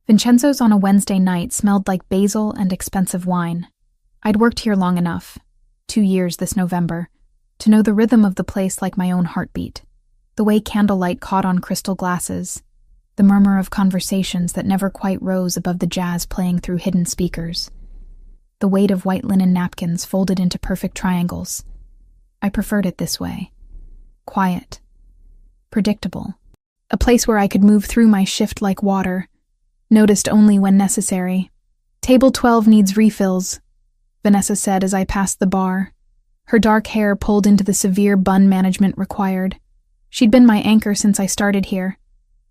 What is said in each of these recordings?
Vincenzo's on a Wednesday night smelled like basil and expensive wine. I'd worked here long enough, 2 years this November, to know the rhythm of the place like my own heartbeat. The way candlelight caught on crystal glasses, the murmur of conversations that never quite rose above the jazz playing through hidden speakers, the weight of white linen napkins folded into perfect triangles. I preferred it this way. Quiet. Predictable. A place where I could move through my shift like water, noticed only when necessary. "Table 12 needs refills," Vanessa said as I passed the bar, her dark hair pulled into the severe bun management required. She'd been my anchor since I started here,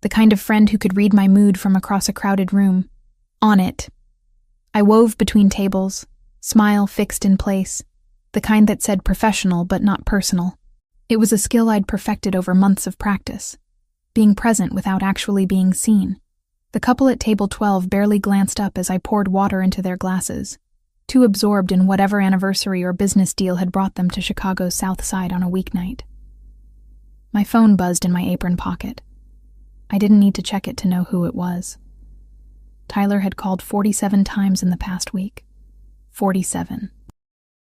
the kind of friend who could read my mood from across a crowded room. On it. I wove between tables, smile fixed in place, the kind that said professional but not personal. It was a skill I'd perfected over months of practice, being present without actually being seen. The couple at table 12 barely glanced up as I poured water into their glasses, too absorbed in whatever anniversary or business deal had brought them to Chicago's South Side on a weeknight. My phone buzzed in my apron pocket. I didn't need to check it to know who it was. Tyler had called 47 times in the past week. 47.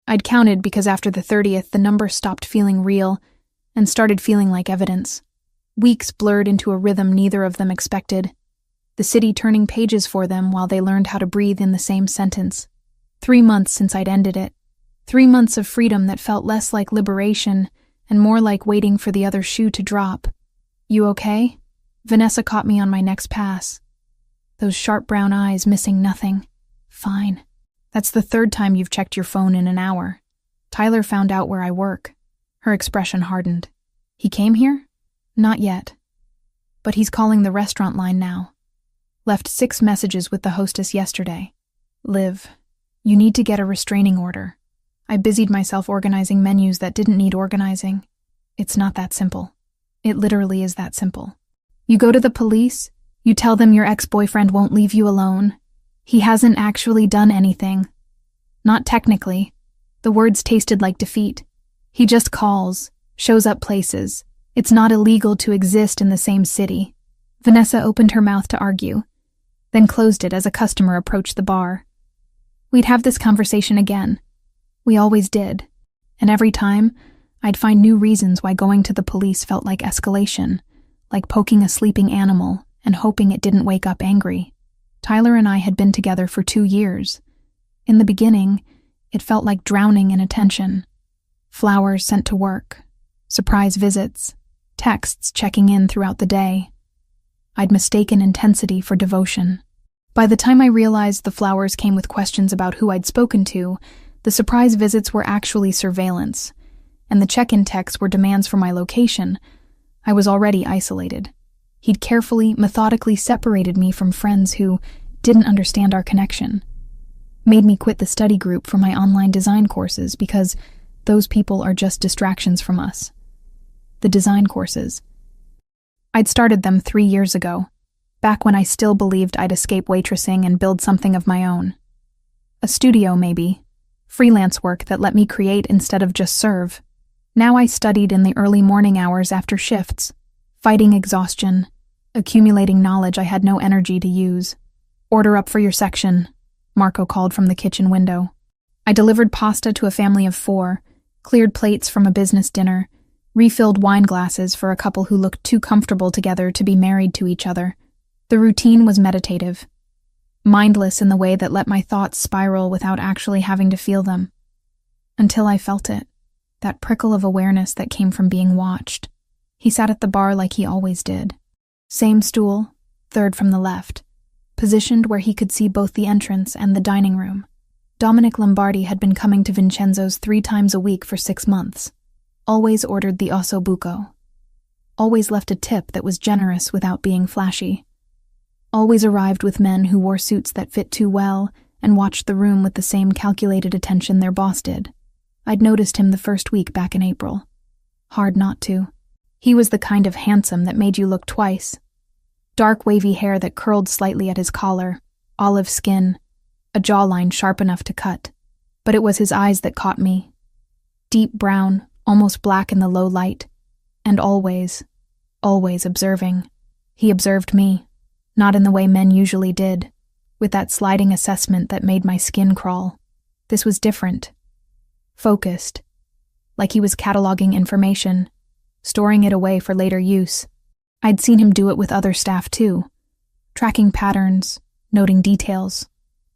I'd counted because after the 30th, the number stopped feeling real and started feeling like evidence. Weeks blurred into a rhythm neither of them expected, the city turning pages for them while they learned how to breathe in the same sentence. 3 months since I'd ended it. 3 months of freedom that felt less like liberation and more like waiting for the other shoe to drop. "You okay?" Vanessa caught me on my next pass. Those sharp brown eyes missing nothing. "Fine." "That's the 3rd time you've checked your phone in an hour." Tyler found out where I work. Her expression hardened. "He came here?" "Not yet. But he's calling the restaurant line now. Left 6 messages with the hostess yesterday. Liv, you need to get a restraining order." I busied myself organizing menus that didn't need organizing. It's not that simple. It literally is that simple. You go to the police, you tell them your ex-boyfriend won't leave you alone. He hasn't actually done anything. Not technically. The words tasted like defeat. He just calls, shows up places. It's not illegal to exist in the same city. Vanessa opened her mouth to argue, then closed it as a customer approached the bar. We'd have this conversation again. We always did. And every time, I'd find new reasons why going to the police felt like escalation, like poking a sleeping animal and hoping it didn't wake up angry. Tyler and I had been together for 2 years. In the beginning, it felt like drowning in attention. Flowers sent to work, surprise visits, texts checking in throughout the day. I'd mistaken intensity for devotion. By the time I realized the flowers came with questions about who I'd spoken to, the surprise visits were actually surveillance, and the check-in texts were demands for my location, I was already isolated. He'd carefully, methodically separated me from friends who didn't understand our connection. Made me quit the study group for my online design courses because those people are just distractions from us. The design courses. I'd started them 3 years ago, back when I still believed I'd escape waitressing and build something of my own. A studio, maybe. Freelance work that let me create instead of just serve. Now I studied in the early morning hours after shifts, fighting exhaustion, accumulating knowledge I had no energy to use. "Order up for your section," Marco called from the kitchen window. I delivered pasta to a family of 4, cleared plates from a business dinner, refilled wine glasses for a couple who looked too comfortable together to be married to each other. The routine was meditative, mindless in the way that let my thoughts spiral without actually having to feel them. Until I felt it, that prickle of awareness that came from being watched. He sat at the bar like he always did. Same stool, 3rd from the left, positioned where he could see both the entrance and the dining room. Dominic Lombardi had been coming to Vincenzo's 3 times a week for 6 months. Always ordered the osso buco. Always left a tip that was generous without being flashy. Always arrived with men who wore suits that fit too well and watched the room with the same calculated attention their boss did. I'd noticed him the first week back in April. Hard not to. He was the kind of handsome that made you look twice. Dark wavy hair that curled slightly at his collar, olive skin, a jawline sharp enough to cut. But it was his eyes that caught me. Deep brown, almost black in the low light, and always observing. He observed me. Not in the way men usually did, with that sliding assessment that made my skin crawl. This was different. Focused. Like he was cataloging information, storing it away for later use. I'd seen him do it with other staff too, tracking patterns, noting details.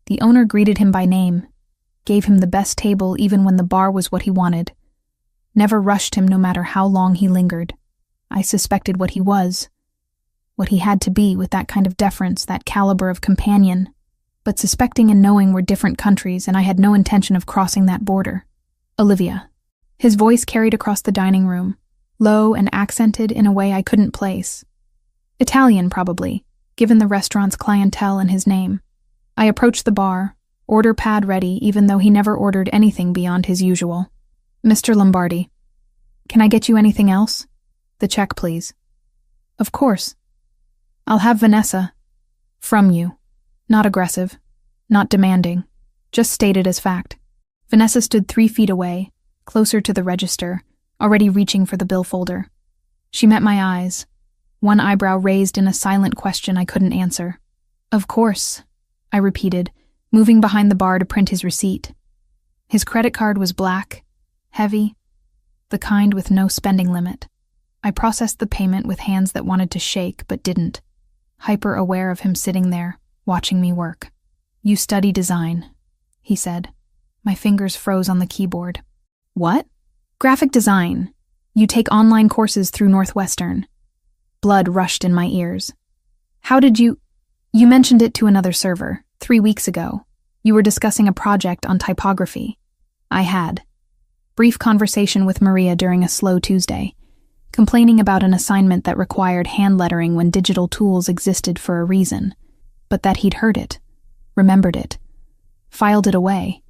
The owner greeted him by name, gave him the best table even when the bar was what he wanted, never rushed him no matter how long he lingered. I suspected what he was, what he had to be with that kind of deference, that caliber of companion. But suspecting and knowing were different countries, and I had no intention of crossing that border. Olivia. His voice carried across the dining room, low and accented in a way I couldn't place. Italian, probably, given the restaurant's clientele and his name. I approached the bar, order pad ready, even though he never ordered anything beyond his usual. Mr. Lombardi. Can I get you anything else? The check, please. Of course. I'll have Vanessa. From you. Not aggressive. Not demanding. Just stated as fact. Vanessa stood 3 feet away, closer to the register, already reaching for the bill folder. She met my eyes, one eyebrow raised in a silent question I couldn't answer. Of course, I repeated, moving behind the bar to print his receipt. His credit card was black, heavy, the kind with no spending limit. I processed the payment with hands that wanted to shake but didn't, hyper-aware of him sitting there, watching me work. You study design, he said. My fingers froze on the keyboard. What? Graphic design. You take online courses through Northwestern. Blood rushed in my ears. How did you... You mentioned it to another server, 3 weeks ago. You were discussing a project on typography. I had. Brief conversation with Maria during a slow Tuesday, complaining about an assignment that required hand lettering when digital tools existed for a reason, but that he'd heard it, remembered it, filed it away.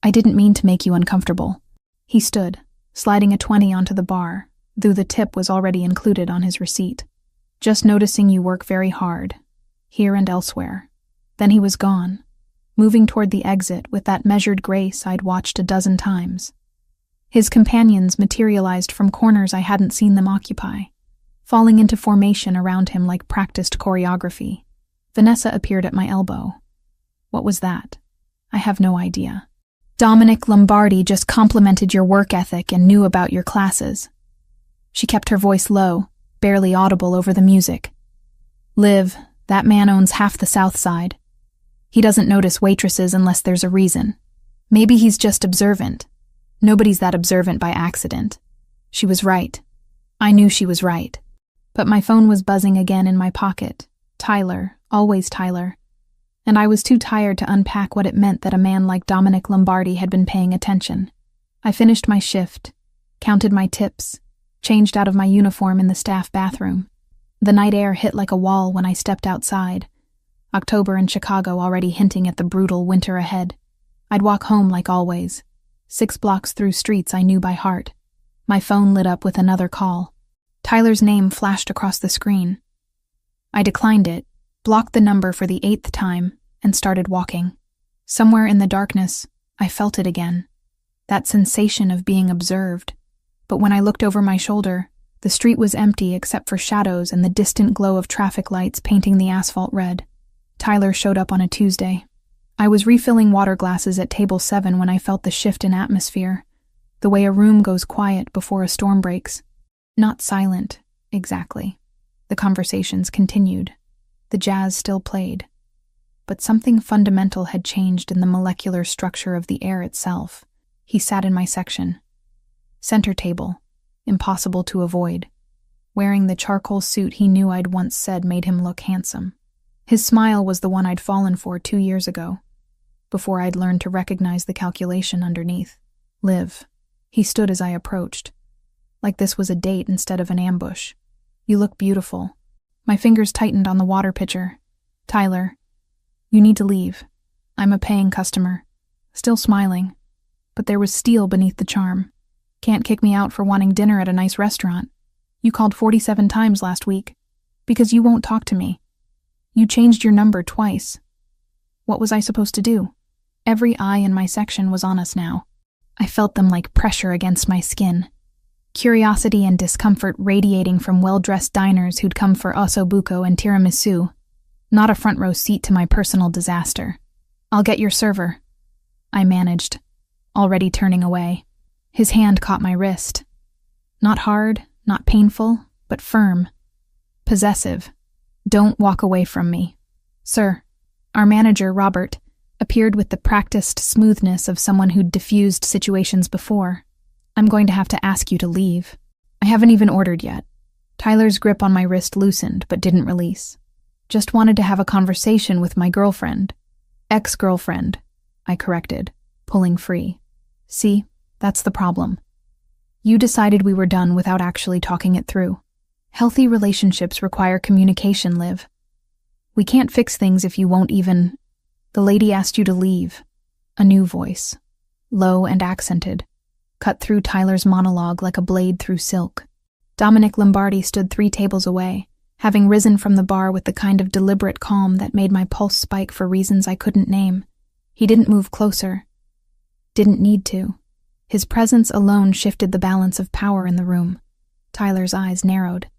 I didn't mean to make you uncomfortable. He stood, sliding a 20 onto the bar, though the tip was already included on his receipt. Just noticing you work very hard, here and elsewhere. Then he was gone, moving toward the exit with that measured grace I'd watched a dozen times. His companions materialized from corners I hadn't seen them occupy, falling into formation around him like practiced choreography. Vanessa appeared at my elbow. What was that? I have no idea. Dominic Lombardi just complimented your work ethic and knew about your classes. She kept her voice low, barely audible over the music. Liv, that man owns half the South Side. He doesn't notice waitresses unless there's a reason. Maybe he's just observant. Nobody's that observant by accident. She was right. I knew she was right. But my phone was buzzing again in my pocket. Tyler, always Tyler. And I was too tired to unpack what it meant that a man like Dominic Lombardi had been paying attention. I finished my shift, counted my tips, changed out of my uniform in the staff bathroom. The night air hit like a wall when I stepped outside. October in Chicago already hinting at the brutal winter ahead. I'd walk home like always, 6 blocks through streets I knew by heart. My phone lit up with another call. Tyler's name flashed across the screen. I declined it, blocked the number for the 8th time, and started walking. Somewhere in the darkness, I felt it again. That sensation of being observed. But when I looked over my shoulder, the street was empty except for shadows and the distant glow of traffic lights painting the asphalt red. Tyler showed up on a Tuesday. I was refilling water glasses at table 7 when I felt the shift in atmosphere, the way a room goes quiet before a storm breaks. Not silent, exactly. The conversations continued. The jazz still played. But something fundamental had changed in the molecular structure of the air itself. He sat in my section. Center table, impossible to avoid. Wearing the charcoal suit he knew I'd once said made him look handsome. His smile was the one I'd fallen for 2 years ago, before I'd learned to recognize the calculation underneath. Liv. He stood as I approached, like this was a date instead of an ambush. You look beautiful. My fingers tightened on the water pitcher. Tyler, you need to leave. I'm a paying customer. Still smiling, but there was steel beneath the charm. Can't kick me out for wanting dinner at a nice restaurant. You called 47 times last week, because you won't talk to me. You changed your number twice. What was I supposed to do? Every eye in my section was on us now. I felt them like pressure against my skin. Curiosity and discomfort radiating from well-dressed diners who'd come for osso buco and tiramisu, Not a front row seat to my personal disaster. "I'll get your server," I managed, already turning away. His hand caught my wrist. Not hard, not painful, but firm. Possessive. "Don't walk away from me." "Sir." Our manager, Robert, appeared with the practiced smoothness of someone who'd diffused situations before. "I'm going to have to ask you to leave." "I haven't even ordered yet." Tyler's grip on my wrist loosened, but didn't release. "Just wanted to have a conversation with my girlfriend." "Ex-girlfriend," I corrected, pulling free. "See, that's the problem. You decided we were done without actually talking it through. Healthy relationships require communication, Liv. We can't fix things if you won't even—" "The lady asked you to leave." A new voice, low and accented, cut through Tyler's monologue like a blade through silk. Dominic Lombardi stood 3 tables away, having risen from the bar with the kind of deliberate calm that made my pulse spike for reasons I couldn't name. He didn't move closer. Didn't need to. His presence alone shifted the balance of power in the room. Tyler's eyes narrowed.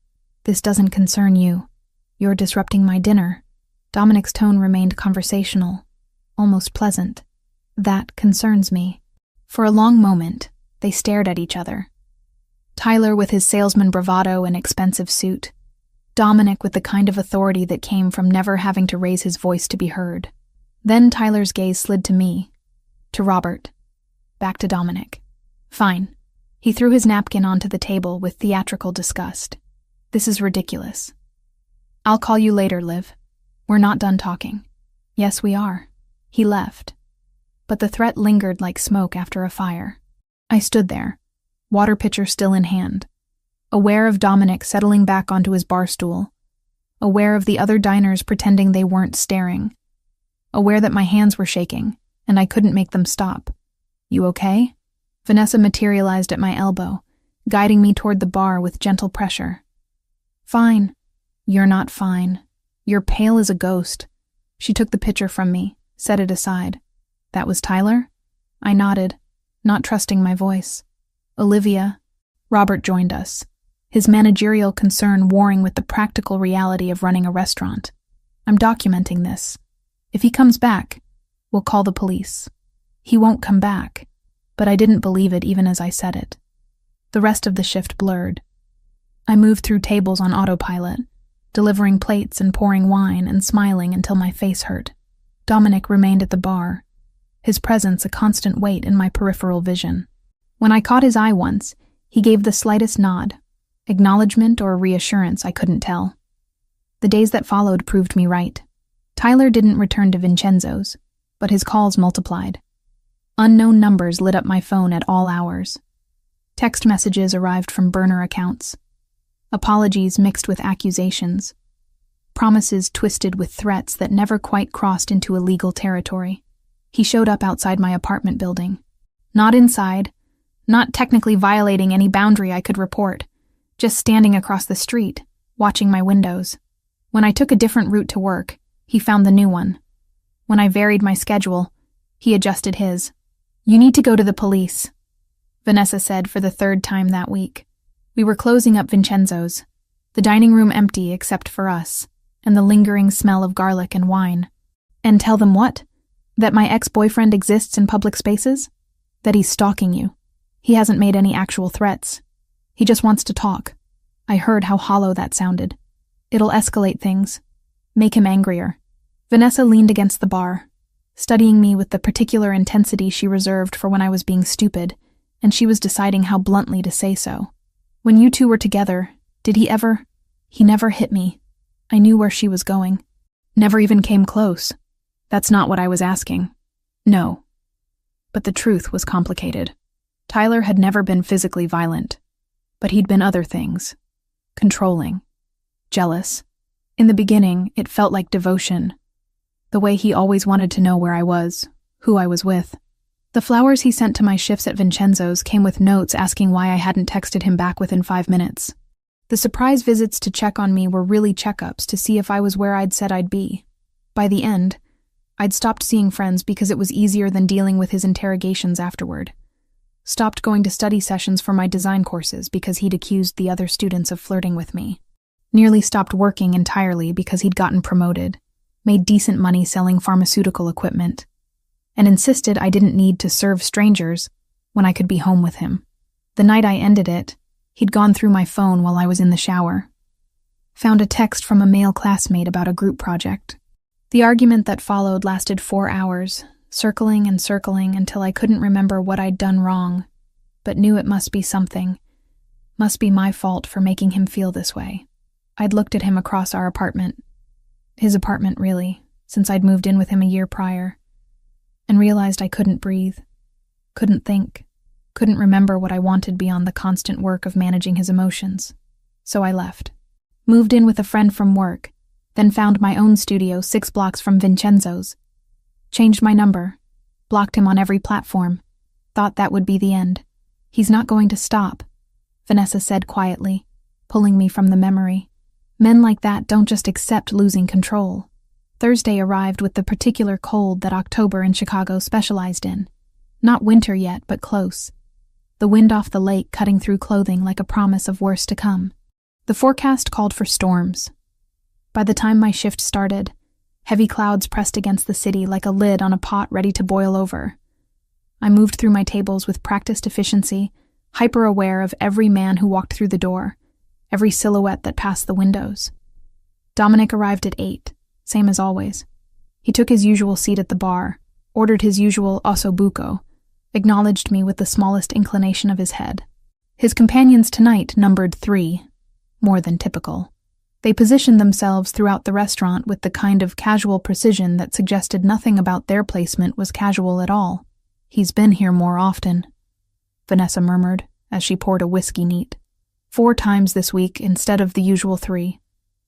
"This doesn't concern you. You're disrupting my dinner." Dominic's tone remained conversational, almost pleasant. "That concerns me." For a long moment, they stared at each other. Tyler with his salesman bravado and expensive suit. Dominic with the kind of authority that came from never having to raise his voice to be heard. Then Tyler's gaze slid to me, to Robert, back to Dominic. "Fine." He threw his napkin onto the table with theatrical disgust. "This is ridiculous. I'll call you later, Liv. We're not done talking." "Yes, we are." He left. But the threat lingered like smoke after a fire. I stood there, water pitcher still in hand, aware of Dominic settling back onto his bar stool, aware of the other diners pretending they weren't staring, aware that my hands were shaking, and I couldn't make them stop. "You okay?" Vanessa materialized at my elbow, guiding me toward the bar with gentle pressure. "Fine." "You're not fine. You're pale as a ghost." She took the pitcher from me, set it aside. "That was Tyler?" I nodded, not trusting my voice. "Olivia." Robert joined us, his managerial concern warring with the practical reality of running a restaurant. "I'm documenting this. If he comes back, we'll call the police." "He won't come back." But I didn't believe it even as I said it. The rest of the shift blurred. I moved through tables on autopilot, delivering plates and pouring wine and smiling until my face hurt. Dominic remained at the bar, his presence a constant weight in my peripheral vision. When I caught his eye once, he gave the slightest nod, acknowledgement or reassurance I couldn't tell. The days that followed proved me right. Tyler didn't return to Vincenzo's, but his calls multiplied. Unknown numbers lit up my phone at all hours. Text messages arrived from burner accounts. Apologies mixed with accusations. Promises twisted with threats that never quite crossed into illegal territory. He showed up outside my apartment building. Not inside, not technically violating any boundary I could report, just standing across the street, watching my windows. When I took a different route to work, he found the new one. When I varied my schedule, he adjusted his. "You need to go to the police," Vanessa said for the 3rd time that week. We were closing up Vincenzo's, the dining room empty except for us, and the lingering smell of garlic and wine. "And tell them what? That my ex-boyfriend exists in public spaces? That he's stalking you. He hasn't made any actual threats. He just wants to talk." I heard how hollow that sounded. "It'll escalate things. Make him angrier." Vanessa leaned against the bar, studying me with the particular intensity she reserved for when I was being stupid, and she was deciding how bluntly to say so. "When you two were together, did he ever—" "He never hit me." I knew where she was going. "Never even came close." "That's not what I was asking." "No." But the truth was complicated. Tyler had never been physically violent, but he'd been other things. Controlling. Jealous. In the beginning, it felt like devotion. The way he always wanted to know where I was, who I was with. The flowers he sent to my shifts at Vincenzo's came with notes asking why I hadn't texted him back within 5 minutes. The surprise visits to check on me were really checkups to see if I was where I'd said I'd be. By the end, I'd stopped seeing friends because it was easier than dealing with his interrogations afterward. Stopped going to study sessions for my design courses because he'd accused the other students of flirting with me. Nearly stopped working entirely because he'd gotten promoted. made decent money selling pharmaceutical equipment, and insisted I didn't need to serve strangers when I could be home with him. The night I ended it, he'd gone through my phone while I was in the shower. Found a text from a male classmate about a group project. The argument that followed lasted 4 hours, circling and circling until I couldn't remember what I'd done wrong, but knew it must be something. Must be my fault for making him feel this way. I'd looked at him across our apartment. His apartment, really, since I'd moved in with him a year prior, and realized I couldn't breathe, couldn't think, couldn't remember what I wanted beyond the constant work of managing his emotions. So I left. Moved in with a friend from work, then found my own studio 6 blocks from Vincenzo's. Changed my number, blocked him on every platform, thought that would be the end. He's not going to stop, Vanessa said quietly, pulling me from the memory. Men like that don't just accept losing control. Thursday arrived with the particular cold that October in Chicago specialized in. Not winter yet, but close. The wind off the lake cutting through clothing like a promise of worse to come. The forecast called for storms. By the time my shift started, heavy clouds pressed against the city like a lid on a pot ready to boil over. I moved through my tables with practiced efficiency, hyper-aware of every man who walked through the door, every silhouette that passed the windows. Dominic arrived at 8, same as always. He took his usual seat at the bar, ordered his usual ossobuco, acknowledged me with the smallest inclination of his head. His companions tonight numbered 3, more than typical. They positioned themselves throughout the restaurant with the kind of casual precision that suggested nothing about their placement was casual at all. "He's been here more often," Vanessa murmured as she poured a whiskey neat. 4 times this week instead of the usual 3.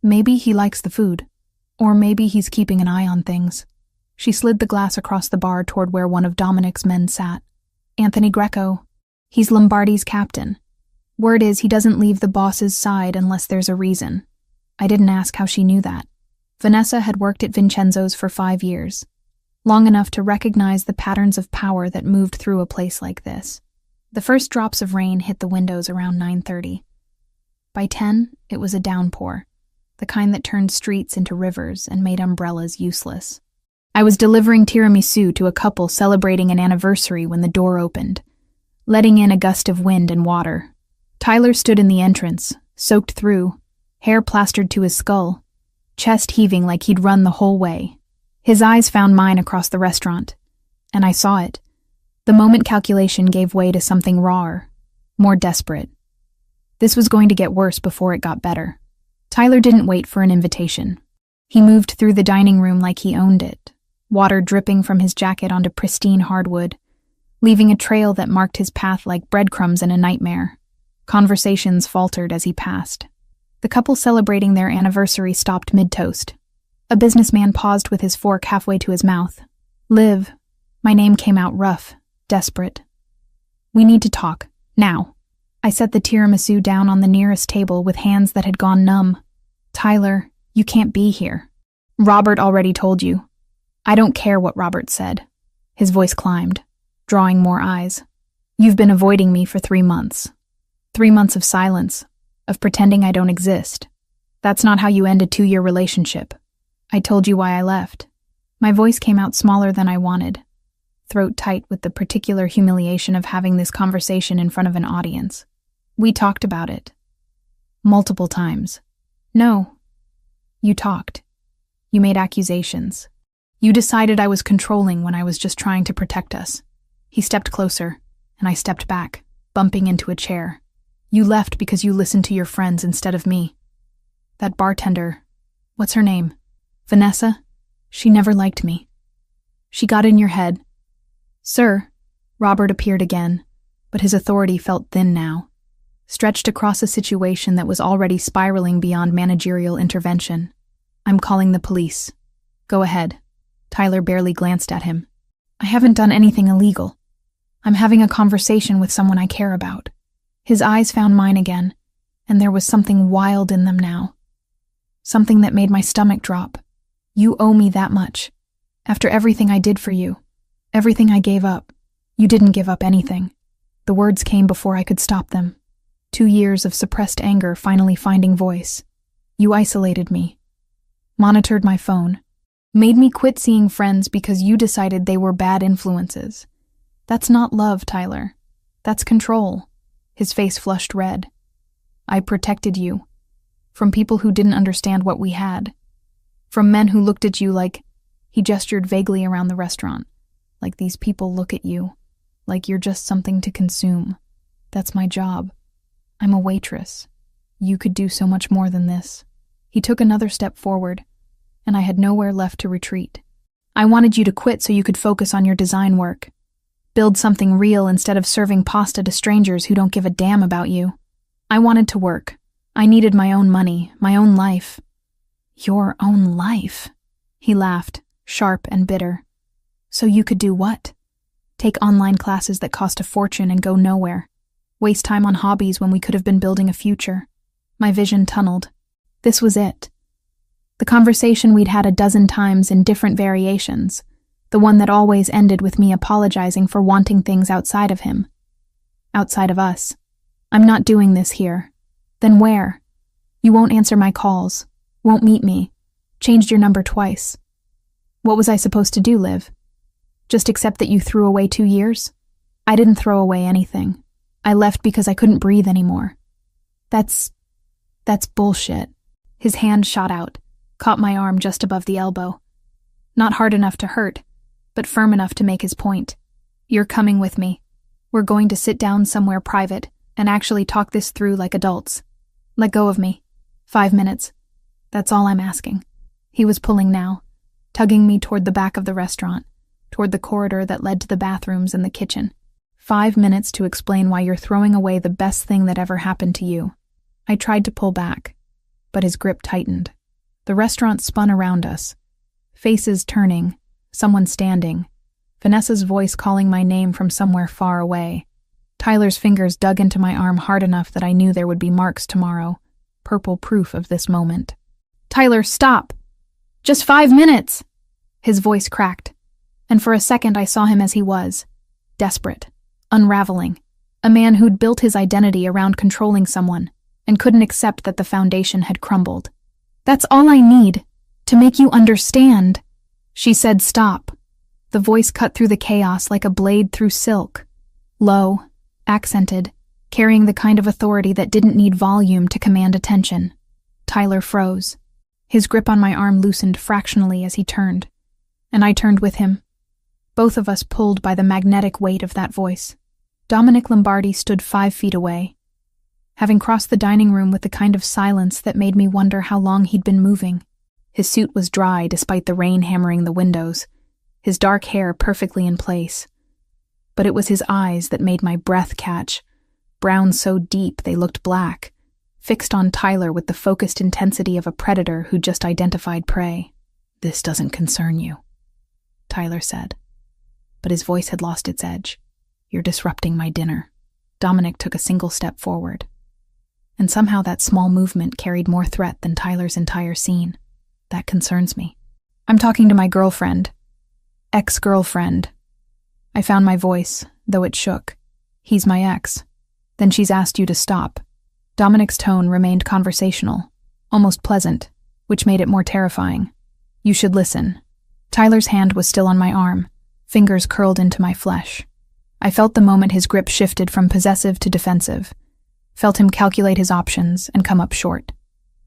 Maybe he likes the food. Or maybe he's keeping an eye on things. She slid the glass across the bar toward where one of Dominic's men sat. "Anthony Greco. He's Lombardi's captain. Word is he doesn't leave the boss's side unless there's a reason." I didn't ask how she knew that. Vanessa had worked at Vincenzo's for 5 years, long enough to recognize the patterns of power that moved through a place like this. The first drops of rain hit the windows around 9:30. By 10, it was a downpour, the kind that turned streets into rivers and made umbrellas useless. I was delivering tiramisu to a couple celebrating an anniversary when the door opened, letting in a gust of wind and water. Tyler stood in the entrance, soaked through, hair plastered to his skull, chest heaving like he'd run the whole way. His eyes found mine across the restaurant, and I saw it. The moment calculation gave way to something rawer, more desperate. This was going to get worse before it got better. Tyler didn't wait for an invitation. He moved through the dining room like he owned it, water dripping from his jacket onto pristine hardwood, leaving a trail that marked his path like breadcrumbs in a nightmare. Conversations faltered as he passed. The couple celebrating their anniversary stopped mid-toast. A businessman paused with his fork halfway to his mouth. "Liv," my name came out rough, desperate. "We need to talk, now." I set the tiramisu down on the nearest table with hands that had gone numb. "Tyler, you can't be here. Robert already told you." "I don't care what Robert said." His voice climbed, drawing more eyes. "You've been avoiding me for 3 months. 3 months of silence, of pretending I don't exist. That's not how you end a 2-year relationship. I told you why I left." My voice came out smaller than I wanted, throat tight with the particular humiliation of having this conversation in front of an audience. "We talked about it. Multiple times." "No. You talked. You made accusations. You decided I was controlling when I was just trying to protect us." He stepped closer, and I stepped back, bumping into a chair. "You left because you listened to your friends instead of me. That bartender, what's her name? Vanessa? She never liked me. She got in your head." "Sir," Robert appeared again, but his authority felt thin now, stretched across a situation that was already spiraling beyond managerial intervention. "I'm calling the police. Go ahead." Tyler barely glanced at him. "I haven't done anything illegal. I'm having a conversation with someone I care about." His eyes found mine again, and there was something wild in them now. Something that made my stomach drop. "You owe me that much. After everything I did for you, everything I gave up, you didn't give up anything." The words came before I could stop them. 2 years of suppressed anger finally finding voice. "You isolated me. Monitored my phone. Made me quit seeing friends because you decided they were bad influences. That's not love, Tyler. That's control. His face flushed red. I protected you. From people who didn't understand what we had. From men who looked at you like— He gestured vaguely around the restaurant. Like these people look at you. Like you're just something to consume. That's my job. I'm a waitress. You could do so much more than this. He took another step forward, and I had nowhere left to retreat. I wanted you to quit so you could focus on your design work. Build something real instead of serving pasta to strangers who don't give a damn about you. I wanted to work. I needed my own money, my own life. Your own life? He laughed, sharp and bitter. So you could do what? Take online classes that cost a fortune and go nowhere. Waste time on hobbies when we could have been building a future. My vision tunneled. This was it. The conversation we'd had a dozen times in different variations. The one that always ended with me apologizing for wanting things outside of him. Outside of us. I'm not doing this here. Then where? You won't answer my calls. Won't meet me. Changed your number twice. What was I supposed to do, Liv? Just accept that you threw away 2 years? I didn't throw away anything. I left because I couldn't breathe anymore. That's bullshit. His hand shot out, caught my arm just above the elbow. Not hard enough to hurt, but firm enough to make his point. You're coming with me. We're going to sit down somewhere private and actually talk this through like adults. Let go of me. 5 minutes. That's all I'm asking. He was pulling now, tugging me toward the back of the restaurant, toward the corridor that led to the bathrooms and the kitchen. 5 minutes to explain why you're throwing away the best thing that ever happened to you. I tried to pull back, but his grip tightened. The restaurant spun around us. Faces turning, someone standing. Vanessa's voice calling my name from somewhere far away. Tyler's fingers dug into my arm hard enough that I knew there would be marks tomorrow, purple proof of this moment. Tyler, stop! Just 5 minutes! His voice cracked, and for a second I saw him as he was, desperate, unraveling, a man who'd built his identity around controlling someone and couldn't accept that the foundation had crumbled. That's all I need, to make you understand. She said stop. The voice cut through the chaos like a blade through silk. Low, accented, carrying the kind of authority that didn't need volume to command attention. Tyler froze. His grip on my arm loosened fractionally as he turned, and I turned with him. Both of us pulled by the magnetic weight of that voice. Dominic Lombardi stood 5 feet away, having crossed the dining room with the kind of silence that made me wonder how long he'd been moving. His suit was dry despite the rain hammering the windows, his dark hair perfectly in place. But it was his eyes that made my breath catch, brown so deep they looked black, fixed on Tyler with the focused intensity of a predator who just identified prey. This doesn't concern you, Tyler said. But his voice had lost its edge. You're disrupting my dinner. Dominic took a single step forward. And somehow that small movement carried more threat than Tyler's entire scene. That concerns me. I'm talking to my girlfriend. Ex-girlfriend. I found my voice, though it shook. He's my ex. Then she's asked you to stop. Dominic's tone remained conversational, almost pleasant, which made it more terrifying. You should listen. Tyler's hand was still on my arm, fingers curled into my flesh. I felt the moment his grip shifted from possessive to defensive, felt him calculate his options and come up short.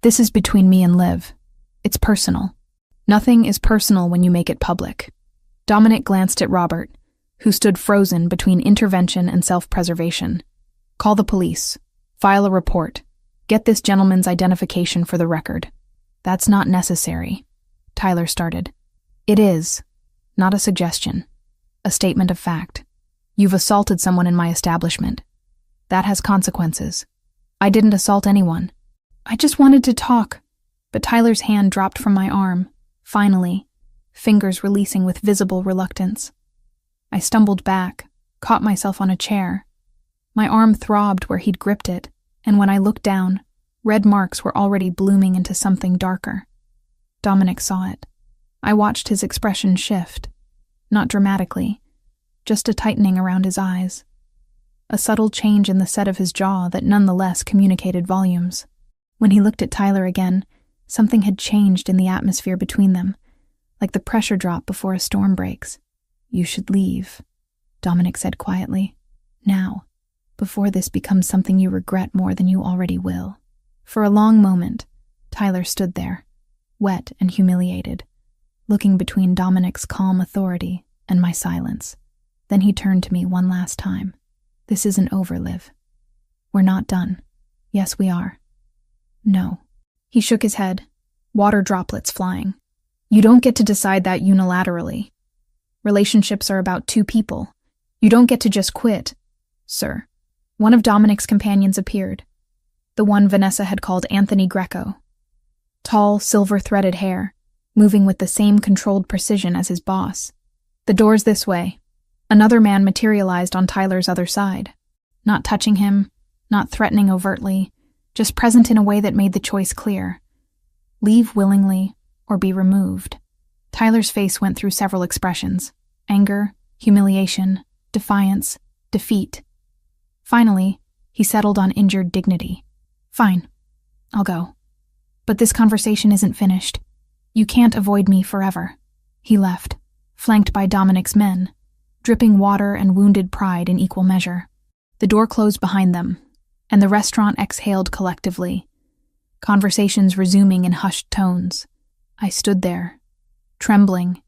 This is between me and Liv. It's personal. Nothing is personal when you make it public. Dominic glanced at Robert, who stood frozen between intervention and self-preservation. Call the police. File a report. Get this gentleman's identification for the record. That's not necessary. Tyler started. It is. Not a suggestion. A statement of fact. You've assaulted someone in my establishment. That has consequences. I didn't assault anyone. I just wanted to talk. But Tyler's hand dropped from my arm, finally, fingers releasing with visible reluctance. I stumbled back, caught myself on a chair. My arm throbbed where he'd gripped it, and when I looked down, red marks were already blooming into something darker. Dominic saw it. I watched his expression shift. Not dramatically, just a tightening around his eyes. A subtle change in the set of his jaw that nonetheless communicated volumes. When he looked at Tyler again, something had changed in the atmosphere between them. like the pressure drop before a storm breaks. "You should leave," Dominic said quietly. "Now, before this becomes something you regret more than you already will." For a long moment, Tyler stood there, wet and humiliated, looking between Dominic's calm authority and my silence. Then he turned to me one last time. "This isn't over, Liv. We're not done." "Yes, we are." "No." He shook his head, water droplets flying. "You don't get to decide that unilaterally. Relationships are about two people. You don't get to just quit." "Sir." One of Dominic's companions appeared, the one Vanessa had called Anthony Greco. Tall, silver-threaded hair, moving with the same controlled precision as his boss. "The door's this way." Another man materialized on Tyler's other side, not touching him, not threatening overtly, just present in a way that made the choice clear. Leave willingly or be removed. Tyler's face went through several expressions: anger, humiliation, defiance, defeat. Finally, he settled on injured dignity. "Fine, I'll go. But this conversation isn't finished. You can't avoid me forever." He left, flanked by Dominic's men, dripping water and wounded pride in equal measure. The door closed behind them, and the restaurant exhaled collectively, conversations resuming in hushed tones. I stood there, trembling,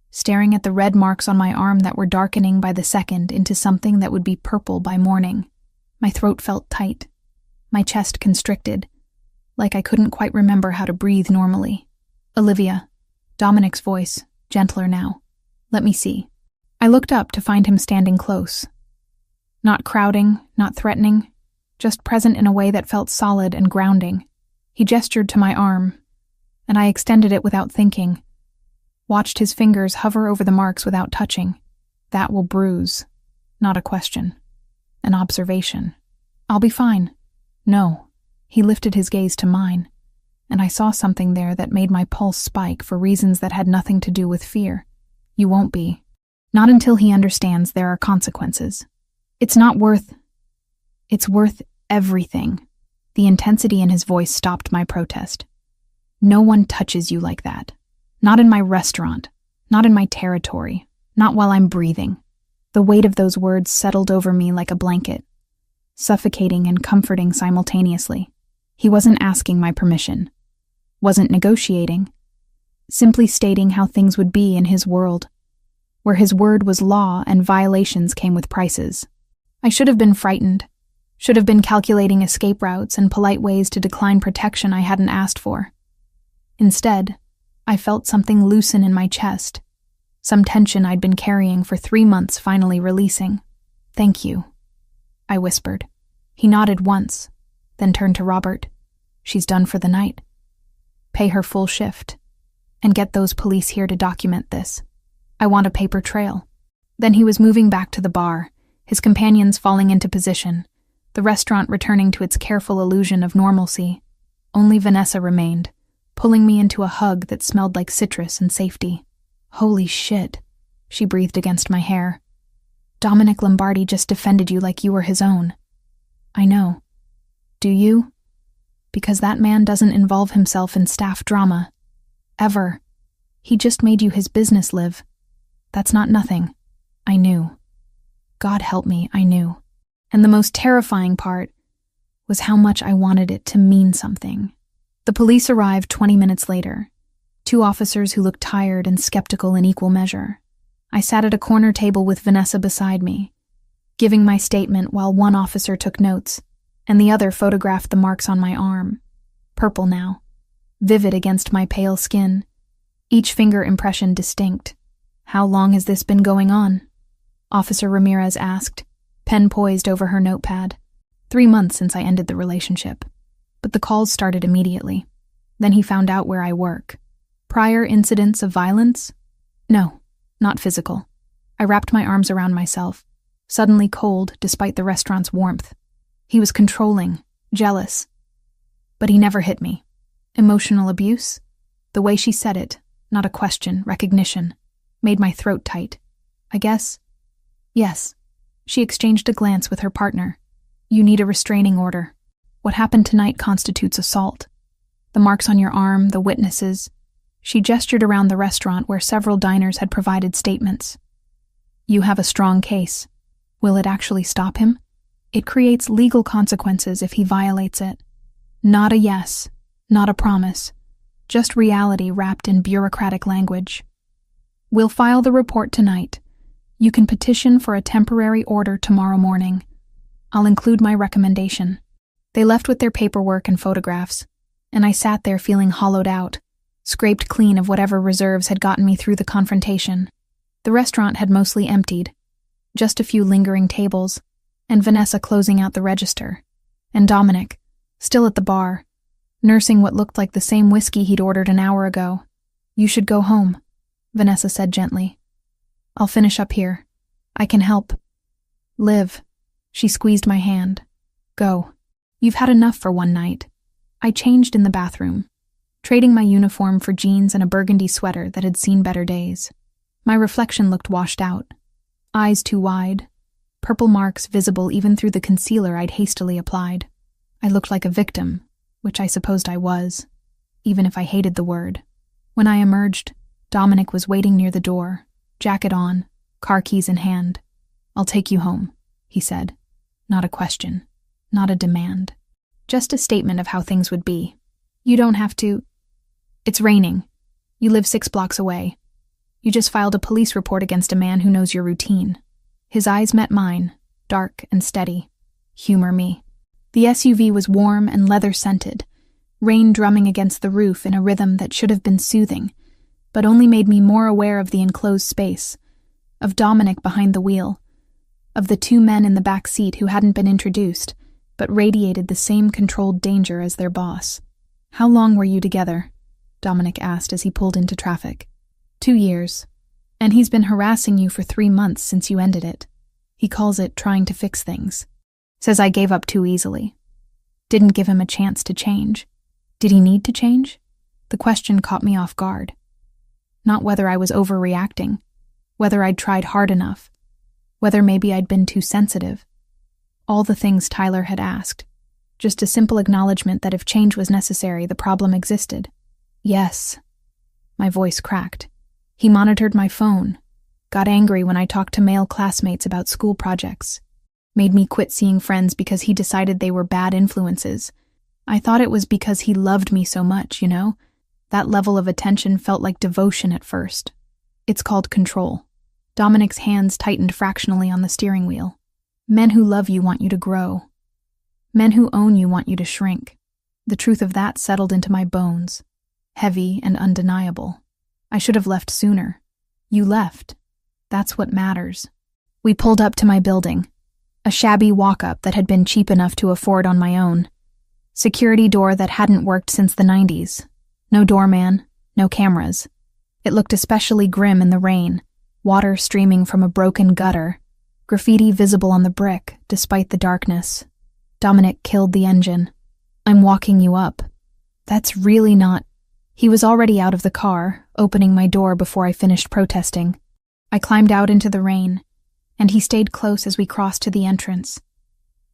staring at the red marks on my arm that were darkening by the second into something that would be purple by morning. My throat felt tight, my chest constricted, like I couldn't quite remember how to breathe normally. "Olivia," Dominic's voice, gentler now. "Let me see." I looked up to find him standing close. Not crowding, not threatening, just present in a way that felt solid and grounding. He gestured to my arm, and I extended it without thinking. Watched his fingers hover over the marks without touching. "That will bruise." Not a question. An observation. "I'll be fine." "No." He lifted his gaze to mine, and I saw something there that made my pulse spike for reasons that had nothing to do with fear. "You won't be. Not until he understands there are consequences. It's worth everything." The intensity in his voice stopped my protest. "No one touches you like that. Not in my restaurant, not in my territory, not while I'm breathing." The weight of those words settled over me like a blanket, suffocating and comforting simultaneously. He wasn't asking my permission, wasn't negotiating, simply stating how things would be in his world, where his word was law and violations came with prices. I should have been frightened, should have been calculating escape routes and polite ways to decline protection I hadn't asked for. Instead, I felt something loosen in my chest, some tension I'd been carrying for 3 months finally releasing. "Thank you," I whispered. He nodded once, then turned to Robert. "She's done for the night. Pay her full shift, and get those police here to document this. I want a paper trail." Then he was moving back to the bar, his companions falling into position, the restaurant returning to its careful illusion of normalcy. Only Vanessa remained, pulling me into a hug that smelled like citrus and safety. "Holy shit," she breathed against my hair. "Dominic Lombardi just defended you like you were his own." "I know. Do you? Because that man doesn't involve himself in staff drama. Ever. He just made you his business, Liv. That's not nothing." I knew. God help me, I knew. And the most terrifying part was how much I wanted it to mean something. The police arrived 20 minutes later, 2 officers who looked tired and skeptical in equal measure. I sat at a corner table with Vanessa beside me, giving my statement while one officer took notes, and the other photographed the marks on my arm. Purple now, vivid against my pale skin, each finger impression distinct. "How long has this been going on?" Officer Ramirez asked, pen poised over her notepad. 3 months since I ended the relationship. But the calls started immediately. Then he found out where I work. Prior incidents of violence? No, not physical. I wrapped my arms around myself, suddenly cold despite the restaurant's warmth. He was controlling, jealous. But he never hit me. Emotional abuse? The way she said it, not a question, recognition, made my throat tight. I guess. Yes. She exchanged a glance with her partner. "You need a restraining order. What happened tonight constitutes assault. The marks on your arm, the witnesses." She gestured around the restaurant where several diners had provided statements. You have a strong case. Will it actually stop him? It creates legal consequences if he violates it. Not a yes, not a promise, just reality wrapped in bureaucratic language. We'll file the report tonight. You can petition for a temporary order tomorrow morning. I'll include my recommendation. They left with their paperwork and photographs, and I sat there feeling hollowed out, scraped clean of whatever reserves had gotten me through the confrontation. The restaurant had mostly emptied, just a few lingering tables, and Vanessa closing out the register, and Dominic, still at the bar, nursing what looked like the same whiskey he'd ordered an hour ago. You should go home, Vanessa said gently. I'll finish up here. I can help. Liv. She squeezed my hand. Go. You've had enough for one night. I changed in the bathroom, trading my uniform for jeans and a burgundy sweater that had seen better days. My reflection looked washed out. Eyes too wide, purple marks visible even through the concealer I'd hastily applied. I looked like a victim, which I supposed I was, even if I hated the word. When I emerged, Dominic was waiting near the door, jacket on, car keys in hand. I'll take you home, he said. Not a question, not a demand. Just a statement of how things would be. You don't have to. It's raining. You live 6 blocks away. You just filed a police report against a man who knows your routine. His eyes met mine, dark and steady. Humor me. The SUV was warm and leather-scented, rain drumming against the roof in a rhythm that should have been soothing, but only made me more aware of the enclosed space, of Dominic behind the wheel, of the 2 men in the back seat who hadn't been introduced, but radiated the same controlled danger as their boss. How long were you together? Dominic asked as he pulled into traffic. 2 years. And he's been harassing you for 3 months since you ended it. He calls it trying to fix things. Says I gave up too easily. Didn't give him a chance to change. Did he need to change? The question caught me off guard. Not whether I was overreacting, whether I'd tried hard enough, whether maybe I'd been too sensitive. All the things Tyler had asked. Just a simple acknowledgement that if change was necessary, the problem existed. Yes. My voice cracked. He monitored my phone, got angry when I talked to male classmates about school projects, made me quit seeing friends because he decided they were bad influences. I thought it was because he loved me so much, you know? That level of attention felt like devotion at first. It's called control. Dominic's hands tightened fractionally on the steering wheel. Men who love you want you to grow. Men who own you want you to shrink. The truth of that settled into my bones, heavy and undeniable. I should have left sooner. You left. That's what matters. We pulled up to my building, a shabby walk-up that had been cheap enough to afford on my own. Security door that hadn't worked since the 90s. No doorman, no cameras. It looked especially grim in the rain, water streaming from a broken gutter, graffiti visible on the brick despite the darkness. Dominic killed the engine. I'm walking you up. That's really not... He was already out of the car, opening my door before I finished protesting. I climbed out into the rain, and he stayed close as we crossed to the entrance.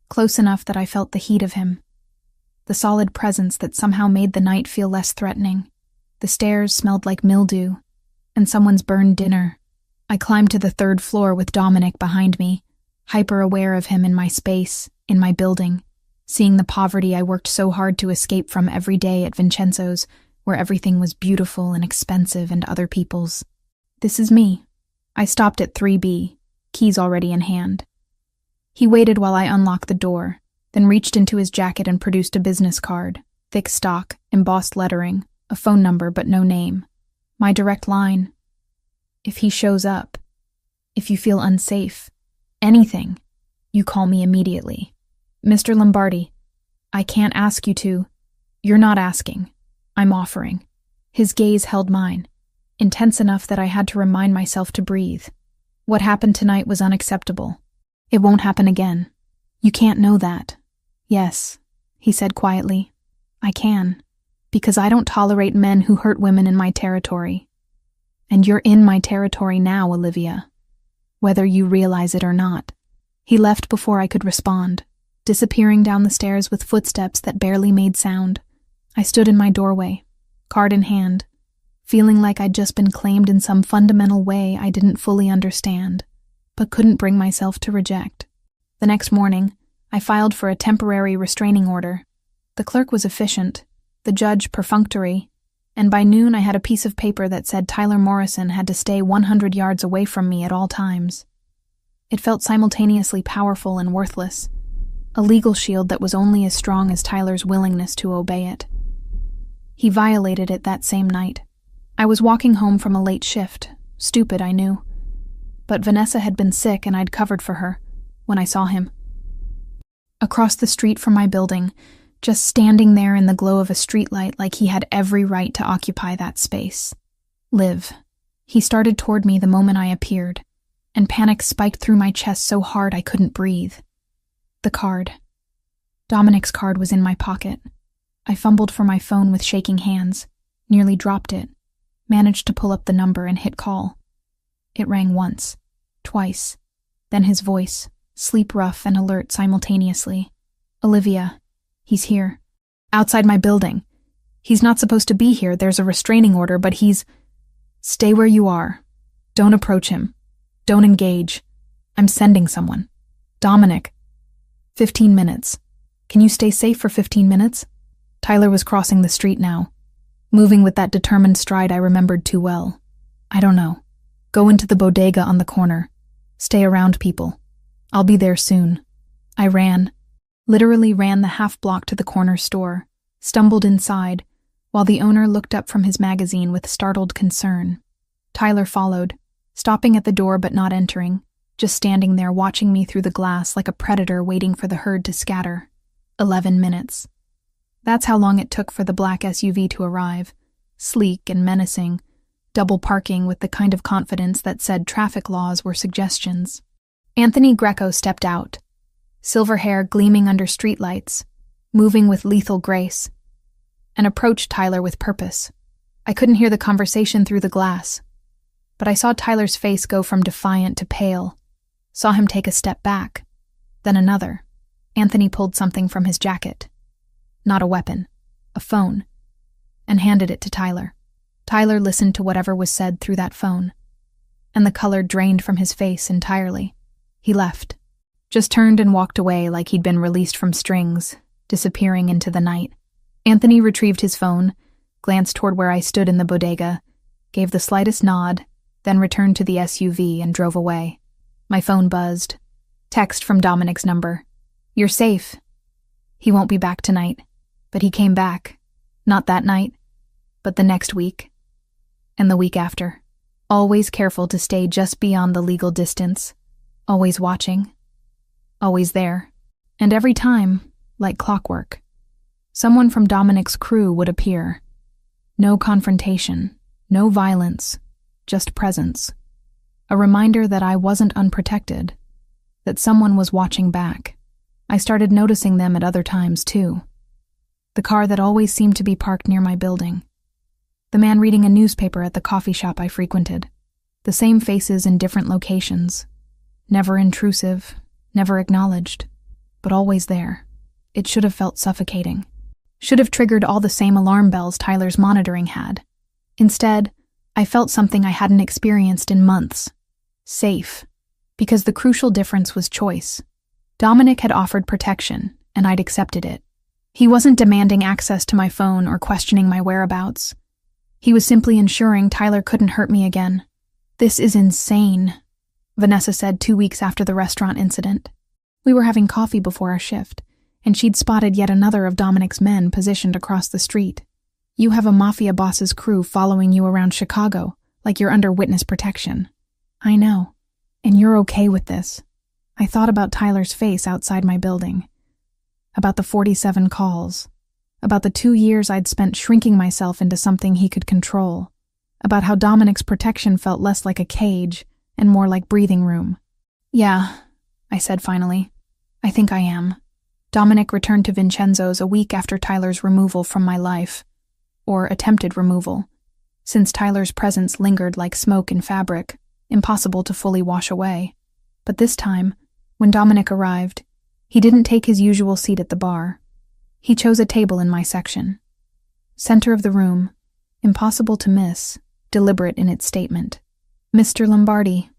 Close enough that I felt the heat of him. The solid presence that somehow made the night feel less threatening. The stairs smelled like mildew, and someone's burned dinner. I climbed to the 3rd floor with Dominic behind me, hyper-aware of him in my space, in my building, seeing the poverty I worked so hard to escape from every day at Vincenzo's, where everything was beautiful and expensive and other people's. This is me. I stopped at 3B, keys already in hand. He waited while I unlocked the door, then reached into his jacket and produced a business card, thick stock, embossed lettering, a phone number but no name. My direct line. If he shows up, if you feel unsafe, anything, you call me immediately. Mr. Lombardi, I can't ask you to. You're not asking. I'm offering. His gaze held mine, intense enough that I had to remind myself to breathe. What happened tonight was unacceptable. It won't happen again. You can't know that. Yes, he said quietly. I can, because I don't tolerate men who hurt women in my territory. And you're in my territory now, Olivia, whether you realize it or not. He left before I could respond, disappearing down the stairs with footsteps that barely made sound. I stood in my doorway, card in hand, feeling like I'd just been claimed in some fundamental way I didn't fully understand, but couldn't bring myself to reject. The next morning, I filed for a temporary restraining order. The clerk was efficient, the judge perfunctory, and by noon I had a piece of paper that said Tyler Morrison had to stay 100 yards away from me at all times. It felt simultaneously powerful and worthless, a legal shield that was only as strong as Tyler's willingness to obey it. He violated it that same night. I was walking home from a late shift, stupid I knew, but Vanessa had been sick and I'd covered for her when I saw him. Across the street from my building, just standing there in the glow of a streetlight like he had every right to occupy that space. Liv. He started toward me the moment I appeared, and panic spiked through my chest so hard I couldn't breathe. The card. Dominic's card was in my pocket. I fumbled for my phone with shaking hands, nearly dropped it, managed to pull up the number and hit call. It rang once, twice, then his voice, sleep rough and alert simultaneously. Olivia, he's here. Outside my building. He's not supposed to be here, there's a restraining order, but he's... Stay where you are. Don't approach him. Don't engage. I'm sending someone. Dominic. 15 minutes. Can you stay safe for 15 minutes? Tyler was crossing the street now, moving with that determined stride I remembered too well. I don't know. Go into the bodega on the corner. Stay around people. I'll be there soon. I ran, literally ran the half block to the corner store, stumbled inside, while the owner looked up from his magazine with startled concern. Tyler followed, stopping at the door but not entering, just standing there watching me through the glass like a predator waiting for the herd to scatter. 11 minutes. That's how long it took for the black SUV to arrive, sleek and menacing, double parking with the kind of confidence that said traffic laws were suggestions. Anthony Greco stepped out, silver hair gleaming under streetlights, moving with lethal grace, and approached Tyler with purpose. I couldn't hear the conversation through the glass, but I saw Tyler's face go from defiant to pale, saw him take a step back, then another. Anthony pulled something from his jacket. Not a weapon, a phone, and handed it to Tyler. Tyler listened to whatever was said through that phone, and the color drained from his face entirely. He left, just turned and walked away like he'd been released from strings, disappearing into the night. Anthony retrieved his phone, glanced toward where I stood in the bodega, gave the slightest nod, then returned to the SUV and drove away. My phone buzzed. Text from Dominic's number. You're safe. He won't be back tonight, but he came back. Not that night, but the next week, and the week after. Always careful to stay just beyond the legal distance. Always watching. Always there. And every time, like clockwork, someone from Dominic's crew would appear. No confrontation, no violence, just presence. A reminder that I wasn't unprotected, that someone was watching back. I started noticing them at other times, too. The car that always seemed to be parked near my building. The man reading a newspaper at the coffee shop I frequented. The same faces in different locations. Never intrusive, never acknowledged, but always there. It should have felt suffocating. Should have triggered all the same alarm bells Tyler's monitoring had. Instead, I felt something I hadn't experienced in months. Safe. Because the crucial difference was choice. Dominic had offered protection, and I'd accepted it. He wasn't demanding access to my phone or questioning my whereabouts. He was simply ensuring Tyler couldn't hurt me again. This is insane, Vanessa said 2 weeks after the restaurant incident. We were having coffee before our shift, and she'd spotted yet another of Dominic's men positioned across the street. You have a Mafia Bosses crew following you around Chicago, like you're under witness protection. I know, and you're okay with this. I thought about Tyler's face outside my building, about the 47 calls, about the 2 years I'd spent shrinking myself into something he could control, about how Dominic's protection felt less like a cage and more like breathing room. Yeah, I said finally. I think I am. Dominic returned to Vincenzo's a week after Tyler's removal from my life, or attempted removal, since Tyler's presence lingered like smoke in fabric, impossible to fully wash away. But this time, when Dominic arrived, he didn't take his usual seat at the bar. He chose a table in my section. Center of the room, impossible to miss, deliberate in its statement. Mr. Lombardi.